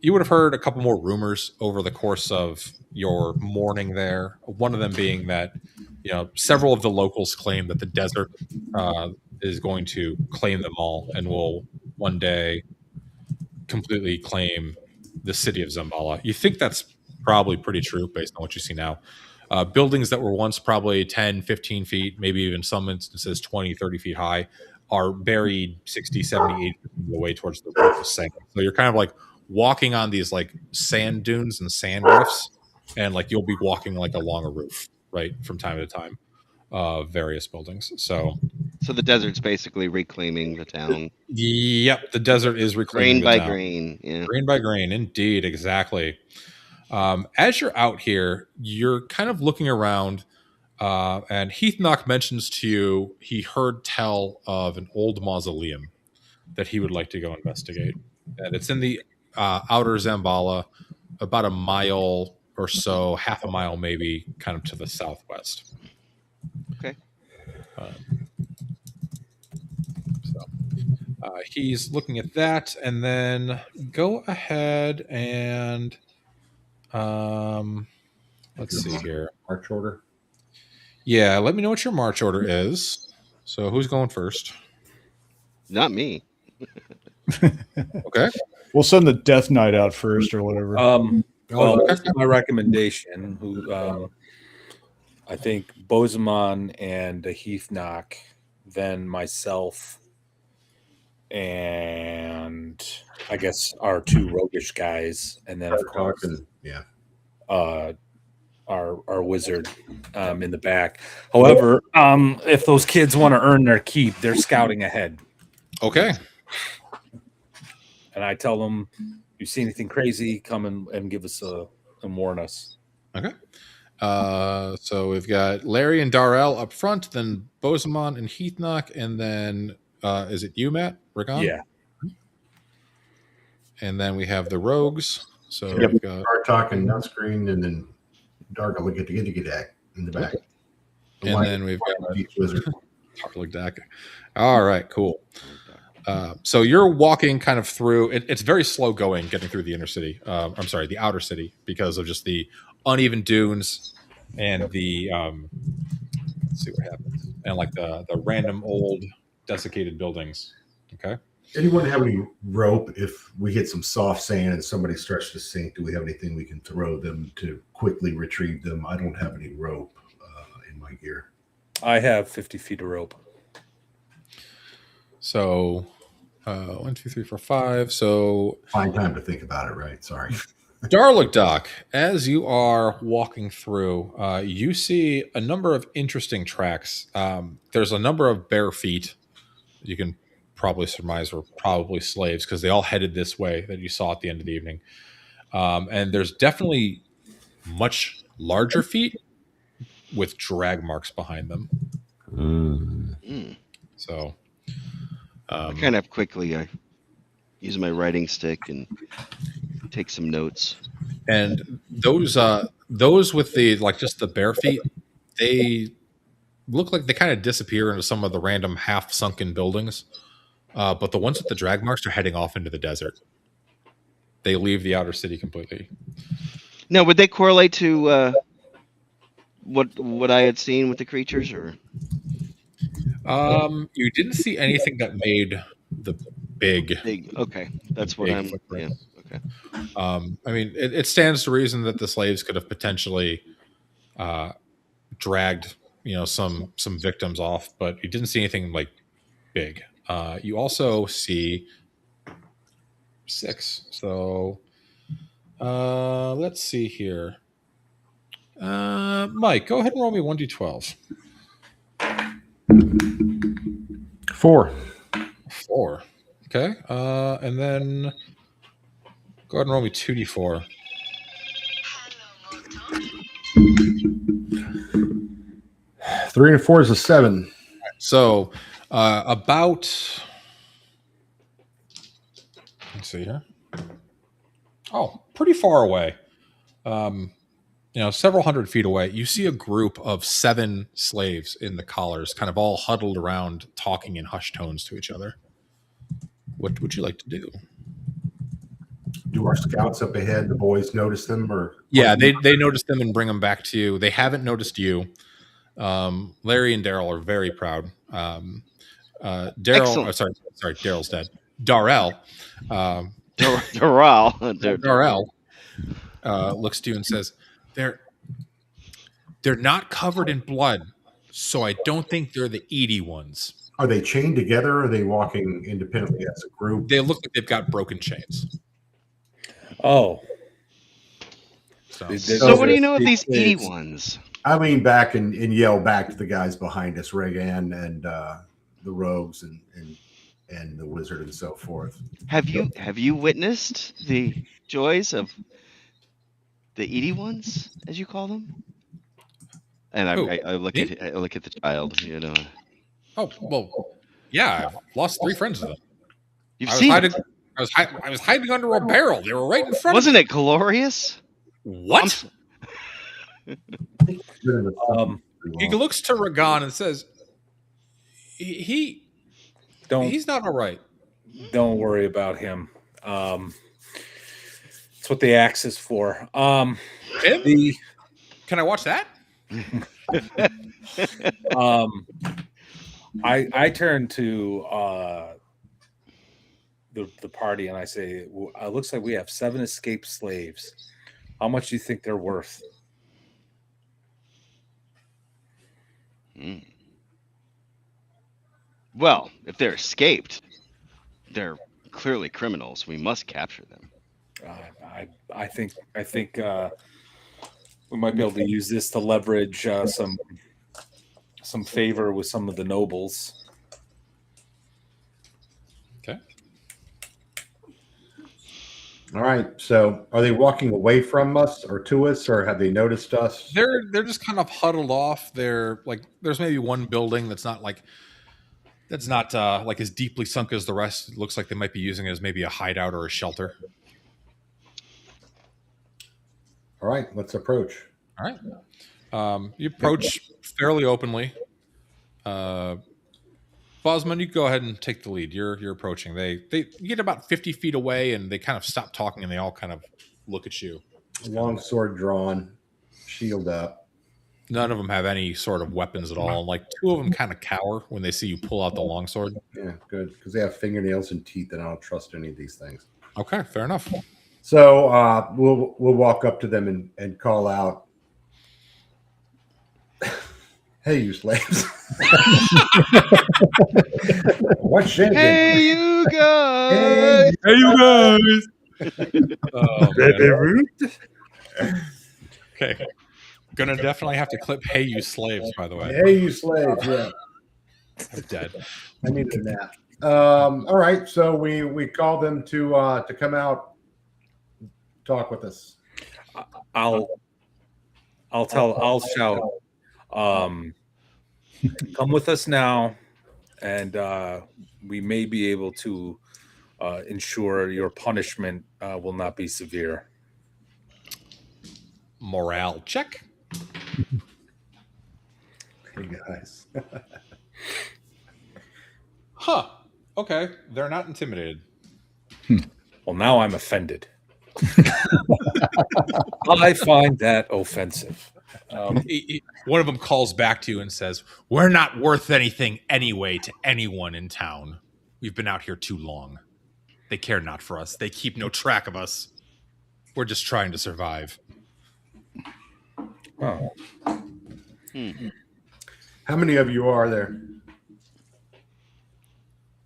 you would have heard a couple more rumors over the course of your morning there. One of them being that, several of the locals claim that the desert is going to claim them all and will one day completely claim the city of Xambaala. You think that's probably pretty true based on what you see now. Buildings that were once probably 10, 15 feet, maybe even some instances 20, 30 feet high, are buried 60, 70, 80 feet away towards the roof of sand. So you're kind of like walking on these like sand dunes and sand rifts, and like you'll be walking like along a roof, right, from time to time, various buildings. So the desert's basically reclaiming the town. Yep, the desert is reclaiming Grain by the town. grain. Yeah. Grain by grain, indeed, exactly. As you're out here, you're kind of looking around, and Heathnock mentions to you he heard tell of an old mausoleum that he would like to go investigate. And it's in the outer Xambaala, about a mile or so, half a mile maybe, kind of to the southwest. Okay. He's looking at that, and then go ahead and let's see here. March order. Yeah, let me know what your march order is. So who's going first? Not me. Okay. We'll send the Death Knight out first or whatever. Well, that's my recommendation. Who I think Bozeman and Heathnock, then myself, and I guess our two roguish guys, and then of course, our wizard in the back. However, if those kids want to earn their keep, they're scouting ahead. Okay. And I tell them, you see anything crazy, come and give us and warn us. Okay. So we've got Larry and Darrell up front, then Bozeman and Heathnock, and then is it you, Matt? Ragan? Yeah. And then we have the rogues. So Yep. we've got Tartok and Nutscreen, and then Dark will get in the back. and then we've got Wizard. Tarligdak. All right, cool. So you're walking kind of through. It's very slow going, getting through the inner city. I'm sorry, the outer city, because of just the uneven dunes and the let's see what happens, and like the random old desiccated buildings. Okay. Anyone have any rope if we hit some soft sand and somebody starts to sink? Do we have anything we can throw them to quickly retrieve them? I don't have any rope in my gear. I have 50 feet of rope. So 1, 2, 3, 4, 5. So Find time to think about it, right? Sorry. Darligdoc, as you are walking through, you see a number of interesting tracks. There's a number of bare feet. You can probably surmise were probably slaves because they all headed this way that you saw at the end of the evening. And there's definitely much larger feet with drag marks behind them. Mm. So, I kind of quickly use my writing stick and take some notes. and those with the like just the bare feet, they look like they kind of disappear into some of the random half sunken buildings. But the ones with the drag marks are heading off into the desert. They leave the outer city completely. Now, would they correlate to what I had seen with the creatures, or? You didn't see anything that made the big. Okay, that's what I'm. Footprint. Yeah. Okay. I mean, it stands to reason that the slaves could have potentially dragged, some victims off, but you didn't see anything like big. You also see 6. So let's see here. Mike, go ahead and roll me 1d12. 4. 4. Okay. And then go ahead and roll me 2d4. 3 and 4 is a 7. So about, let's see here. Oh, pretty far away. Several hundred feet away, you see a group of 7 slaves in the collars, kind of all huddled around, talking in hushed tones to each other. What would you like to do? Do our scouts up ahead, the boys notice them, or? Yeah, they notice them and bring them back to you. They haven't noticed you. Larry and Daryl are very proud. Daryl, sorry, Daryl's dead. Darrell looks to you and says, They're not covered in blood, so I don't think they're the Edie ones. Are they chained together, or are they walking independently as a group? They look like they've got broken chains. Oh. So what do you know of these Edie ones? I lean back and yell back to the guys behind us, Regan and the rogues and the wizard and so forth. Have you witnessed the joys of the Edie ones, as you call them? And I look at the child, Oh well, yeah. I've lost 3 friends of them. You've seen it? I was hiding under a barrel. They were right in front. Wasn't it glorious? What? He looks to Regan and says, "He's not all right. Don't worry about him. That's what the axe is for." Can I watch that? I turn to the party and I say, it looks like we have 7 escaped slaves. How much do you think they're worth? Well, if they're escaped, they're clearly criminals. We must capture them. I think we might be able to use this to leverage some favor with some of the nobles. Okay. All right. So, are they walking away from us or to us, or have they noticed us? They're just kind of huddled off. They're like, there's maybe one building that's not like as deeply sunk as the rest. It looks like they might be using it as maybe a hideout or a shelter. All right, let's approach. All right. You approach fairly openly. Bosman, you go ahead and take the lead. You're approaching. They get about 50 feet away, and they kind of stop talking, and they all kind of look at you. Long sword drawn, shield up. None of them have any sort of weapons at all. Like 2 of them kind of cower when they see you pull out the longsword. Yeah, good, because they have fingernails and teeth, and I don't trust any of these things. Okay, fair enough. So we'll walk up to them and call out, "Hey, you slaves!" What's shaking? Hey, you guys! Hey, you guys! Okay. Gonna definitely have to clip "Hey, you slaves," by the way. Hey, you slaves! Yeah, I'm dead. I needed that. All right, so we call them to come out, talk with us. I'll shout, Come with us now, and we may be able to ensure your punishment will not be severe. Morale check. Hey guys. Huh. Okay. They're not intimidated. Well, now I'm offended. I find that offensive. One of them calls back to you and says, "We're not worth anything anyway to anyone in town. We've been out here too long. They care not for us. They keep no track of us. We're just trying to survive." Oh. How many of you are there?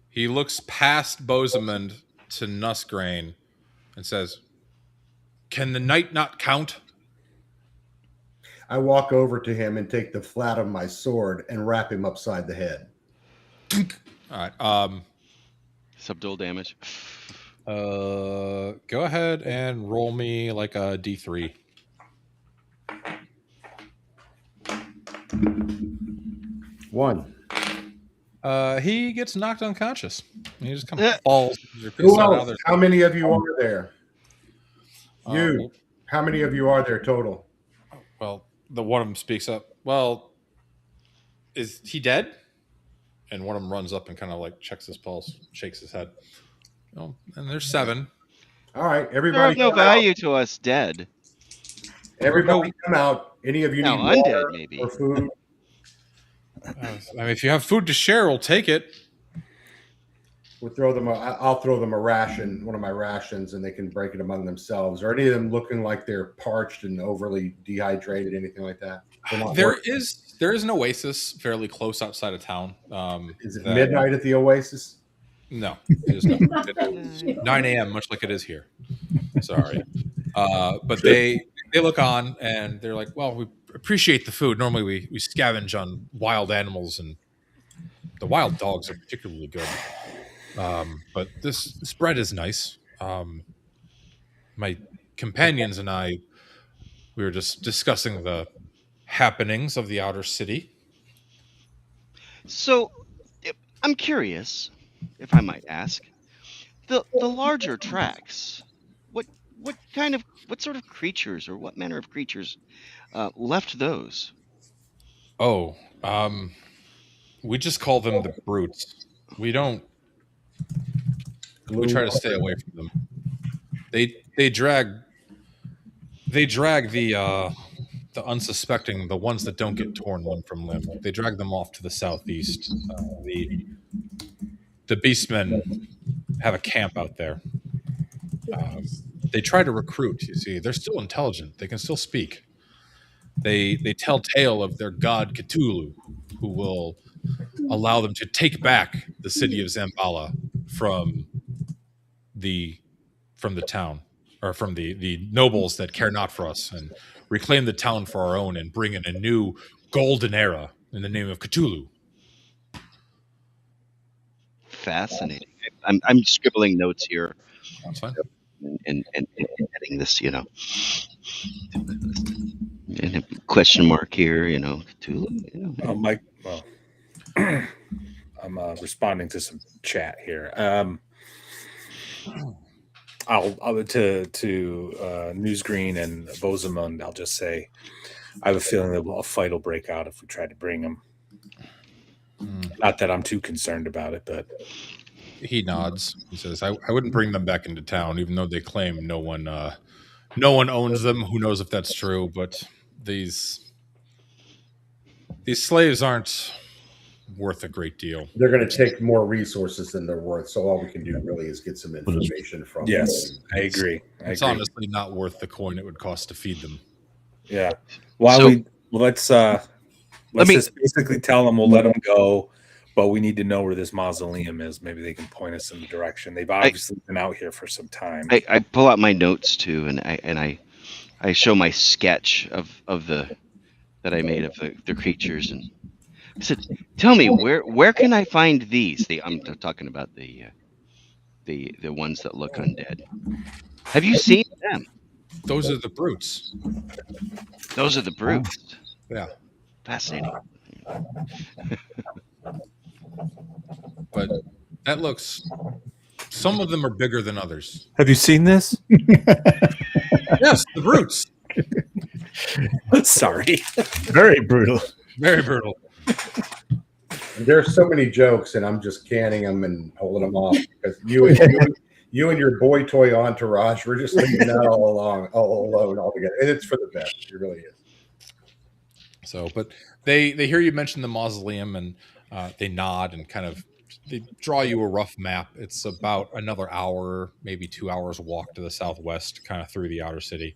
He looks past Bosamond to Nusgrain and says, "Can the night not count?" I walk over to him and take the flat of my sword and wrap him upside the head. All right. Subdual damage. Go ahead and roll me like a D3. One. He gets knocked unconscious. He just kind of falls. Who else? How many of you are there? You. Well, How many of you are there total? well, the one of them speaks up. Well, is he dead? And one of them runs up and kind of like checks his pulse, shakes his head. Oh, and there's 7. All right, They're everybody. of no come value to us dead. out. Everybody come out. Any of you No, need undead, water maybe. or food? I mean, if you have food to share, we'll take it. We'll throw them. I'll throw them a ration, one of my rations, and they can break it among themselves. Are any of them looking like they're parched and overly dehydrated? Anything like that? There is an oasis fairly close outside of town. Is it midnight at the oasis? No, it is not. It's 9 a.m., much like it is here. Sorry. But they look on and they're like, well, we appreciate the food. Normally we scavenge on wild animals, and the wild dogs are particularly good. But this bread is nice. My companions and I, we were just discussing the happenings of the outer city. So, I'm curious, if I might ask, the larger tracks. What sort of creatures or what manner of creatures left those? Oh, we just call them the brutes. We don't. We try to stay away from them. They drag the unsuspecting, the ones that don't get torn limb from limb. They drag them off to the southeast. The beastmen have a camp out there. They try to recruit. You see, they're still intelligent. They can still speak. They tell tale of their god Cthulhu, who will allow them to take back the city of Xambaala from the town, or from the nobles that care not for us, and reclaim the town for our own and bring in a new golden era in the name of Cthulhu. Fascinating. I'm scribbling notes here That's fine. and adding this, and a question mark here, Cthulhu. Mike, well, I'm responding to some chat here. I'll to Newsgreen and Bosamund. I'll just say, I have a feeling that a fight will break out if we try to bring him. Not that I'm too concerned about it, but He nods. He says, I wouldn't bring them back into town, even though they claim no one owns them. Who knows if that's true? But these slaves aren't worth a great deal. They're going to take more resources than they're worth. So all we can do really is get some information from them. yes, I agree. It's honestly not worth the coin it would cost to feed them. Yeah. Let's just basically tell them we'll let them go, but we need to know where this mausoleum is. Maybe they can point us in the direction. They've obviously been out here for some time. I pull out my notes too, and I show my sketch of the that I made of the creatures, and I said, "Tell me where can I find these?" I'm talking about the ones that look undead. Have you seen them? Those are the brutes. Those are the brutes. Yeah. Fascinating. But that looks. Some of them are bigger than others. Have you seen this? Yes, the brutes. Sorry. Very brutal. Very brutal. There's so many jokes, and I'm just canning them and holding them off because you and your boy toy entourage, we're just leaving that all alone altogether, and it's for the best. It really is. So, but they hear you mention the mausoleum, and they nod and kind of they draw you a rough map. It's about another hour, maybe 2 hours walk to the southwest, kind of through the outer city.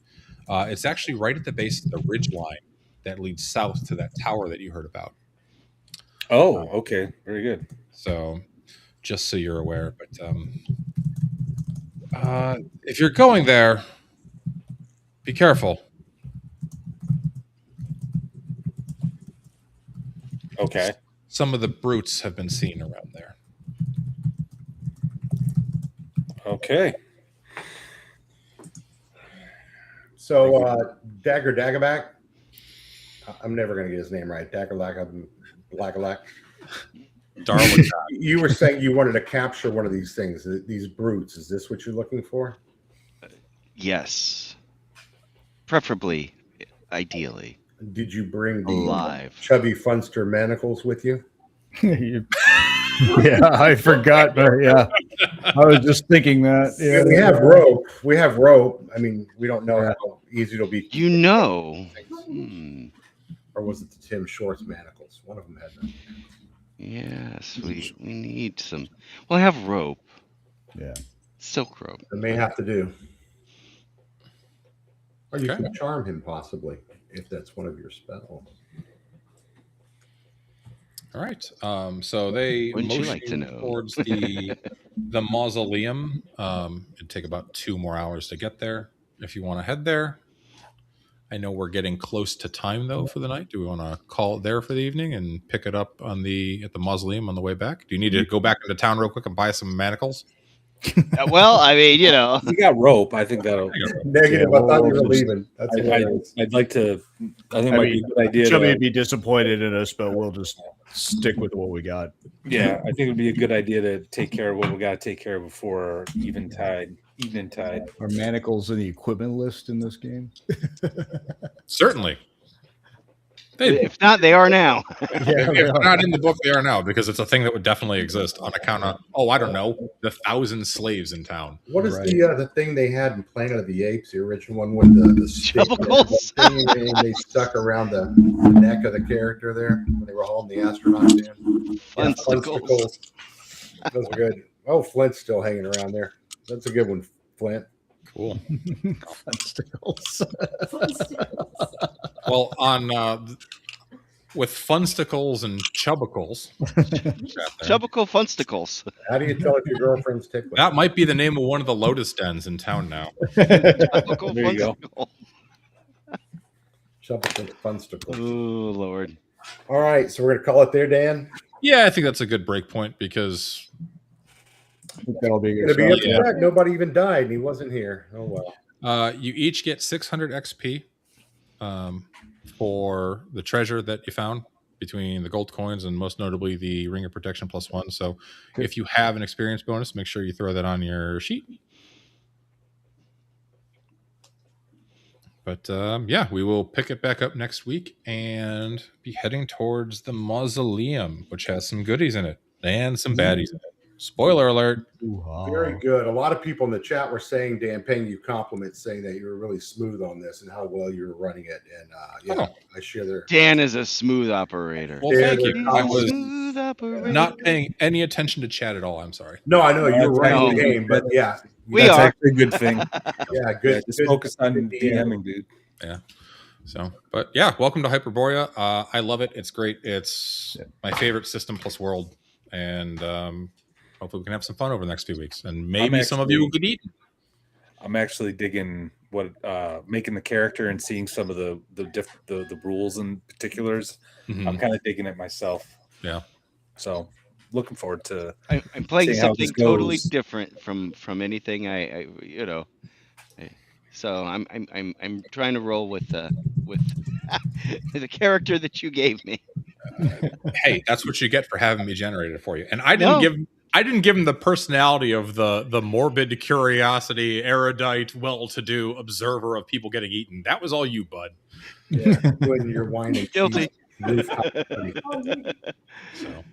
It's actually right at the base of the ridge line that leads south to that tower that you heard about. Oh, okay. Very good. So, just so you're aware, but if you're going there, be careful. Okay. Some of the brutes have been seen around there. Okay. So Daggerback, I'm never going to get his name right. Daggerlack. Darwin. You were saying you wanted to capture one of these things, these brutes. Is this what you're looking for? Yes. Preferably, ideally, Did you bring the alive. chubby funster manacles with you? Yeah, I forgot, but yeah, I was just thinking that. Yeah, We have rope. We have rope. I mean, we don't know how easy it'll be. You know. Or was it the Tim Shorts manacles? One of them had them. Yes, we need some. Well, I have rope. Yeah. Silk rope. It may have to do. Or you Okay. can charm him possibly, if that's one of your spells. All right. So they Wouldn't you motion like to know? towards the mausoleum. It'd take about 2 more hours to get there. If you want to head there, I know we're getting close to time though for the night. Do we want to call it there for the evening and pick it up at the mausoleum on the way back? Do you need to go back into town real quick and buy some manacles? Well, I mean, you know. We got rope. I think that'll. Negative. Yeah, I thought you we'll were just- leaving. That's hilarious. I'd like to. I think it I might be mean, a good idea. Chubby To, would be disappointed in us, but we'll just stick with what we got. yeah, I think it'd be a good idea to take care of what we got to take care of before evening tide. Are manacles in the equipment list in this game? Certainly. They, If not, they are now. Yeah, if they're not in the book, they are now because it's a thing that would definitely exist on account of I don't know, the 1,000 slaves in town. What is Right. the thing they had in Planet of the Apes, the original one with the stick Chubicles? and they stuck around the neck of the character there when they were hauling the astronauts in? Funsticles. Those are good. Oh, Flint's still hanging around there. That's a good one, Flint. Cool. Funsticles. Well, on with funsticles and chubicles, Chubicle Funsticles. How do you tell if your girlfriend's tickling? that might be the name of one of the Lotus dens in town now. Chubicle There you go. Funsticle. Chubbicle Funsticle. Oh, Lord. All right, so we're gonna call it there, Dan. Yeah, I think that's a good break point because That'll be It's gonna be good. upset. Nobody even died, and he wasn't here. Oh well. you each get 600 XP for the treasure that you found between the gold coins and most notably the Ring of Protection +1. So if you have an experience bonus, make sure you throw that on your sheet. But yeah, we will pick it back up next week and be heading towards the mausoleum, which has some goodies in it and some baddies in it. Spoiler alert. Very good. A lot of people in the chat were saying, Dan, paying you compliments, saying that you were really smooth on this and how well you were running it. And yeah, I share their. Dan is a smooth operator. Well, thank you. He's I a was smooth operator. not paying any attention to chat at all. I'm sorry. No, I know you were running the No. game, but yeah, We That's are. actually a good thing. yeah, good. Just good- focus on good DMing, dude. So, but yeah, welcome to Hyperborea. I love it. It's great. It's my favorite system plus world, and hopefully we can have some fun over the next few weeks, and maybe some of you will get eaten. I'm actually digging what making the character and seeing some of the rules and particulars. Mhm. I'm kind of digging it myself. Yeah. So looking forward to. I'm playing See how something this totally goes. different from anything I So I'm trying to roll with the character that you gave me. Hey, that's what you get for having me generated for you. And I No. didn't give him the personality of the morbid curiosity, erudite, well-to-do observer of people getting eaten. That was all you, bud. Yeah, when you're whining. Guilty. So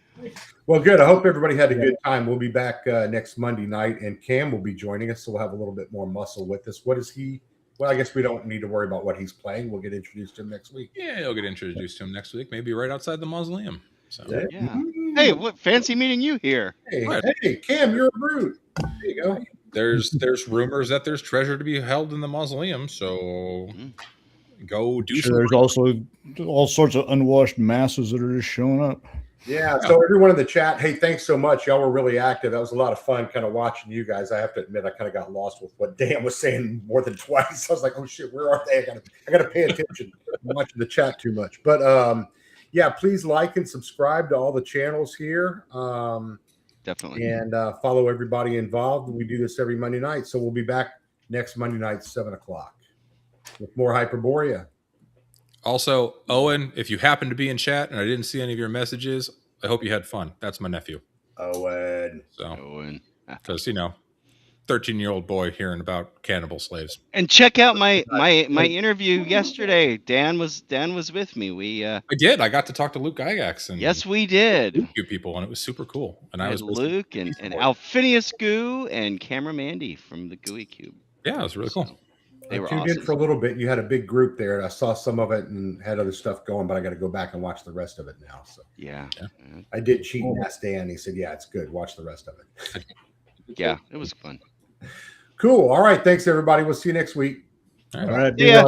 Well, good. I hope everybody had a good time. We'll be back next Monday night, and Cam will be joining us, so we'll have a little bit more muscle with us. What is he? Well, I guess we don't need to worry about what he's playing. We'll get introduced to him next week. yeah, you'll get introduced to him next week, maybe right outside the mausoleum. So Yeah. Hey, what fancy meeting you here. Hey, What? hey, Cam, you're a brute. There you go. there's rumors that there's treasure to be held in the mausoleum. So go do Sure, some. there's also all sorts of unwashed masses that are just showing up. Yeah, so everyone in the chat, hey, thanks so much. Y'all were really active. That was a lot of fun kind of watching you guys. I have to admit, I kind of got lost with what Dan was saying more than twice. I was like, oh shit, where are they? I gotta pay attention. I'm watching the chat too much. But yeah, please like and subscribe to all the channels here. Definitely. And follow everybody involved. We do this every Monday night. So we'll be back next Monday night, 7:00 with more Hyperborea. Also, Owen, if you happen to be in chat and I didn't see any of your messages, I hope you had fun. That's my nephew. Owen. So, Owen. because 13-year-old boy hearing about cannibal slaves. And check out my interview yesterday. Dan was with me. We I did. I got to talk to Luke Gygax and yes, we did. few people, and it was super cool. And I had was Luke and Alphinius Goo and Camera Mandy from the Gooey Cube. Yeah, it was really cool. They were tuned in awesome. for a little bit. You had a big group there, and I saw some of it and had other stuff going, but I got to go back and watch the rest of it now. So Yeah. I did cheat and ask Dan. He said, "Yeah, it's good. Watch the rest of it." Yeah, it was fun. Cool. All right. Thanks, everybody. We'll see you next week. All right. All right, See ya.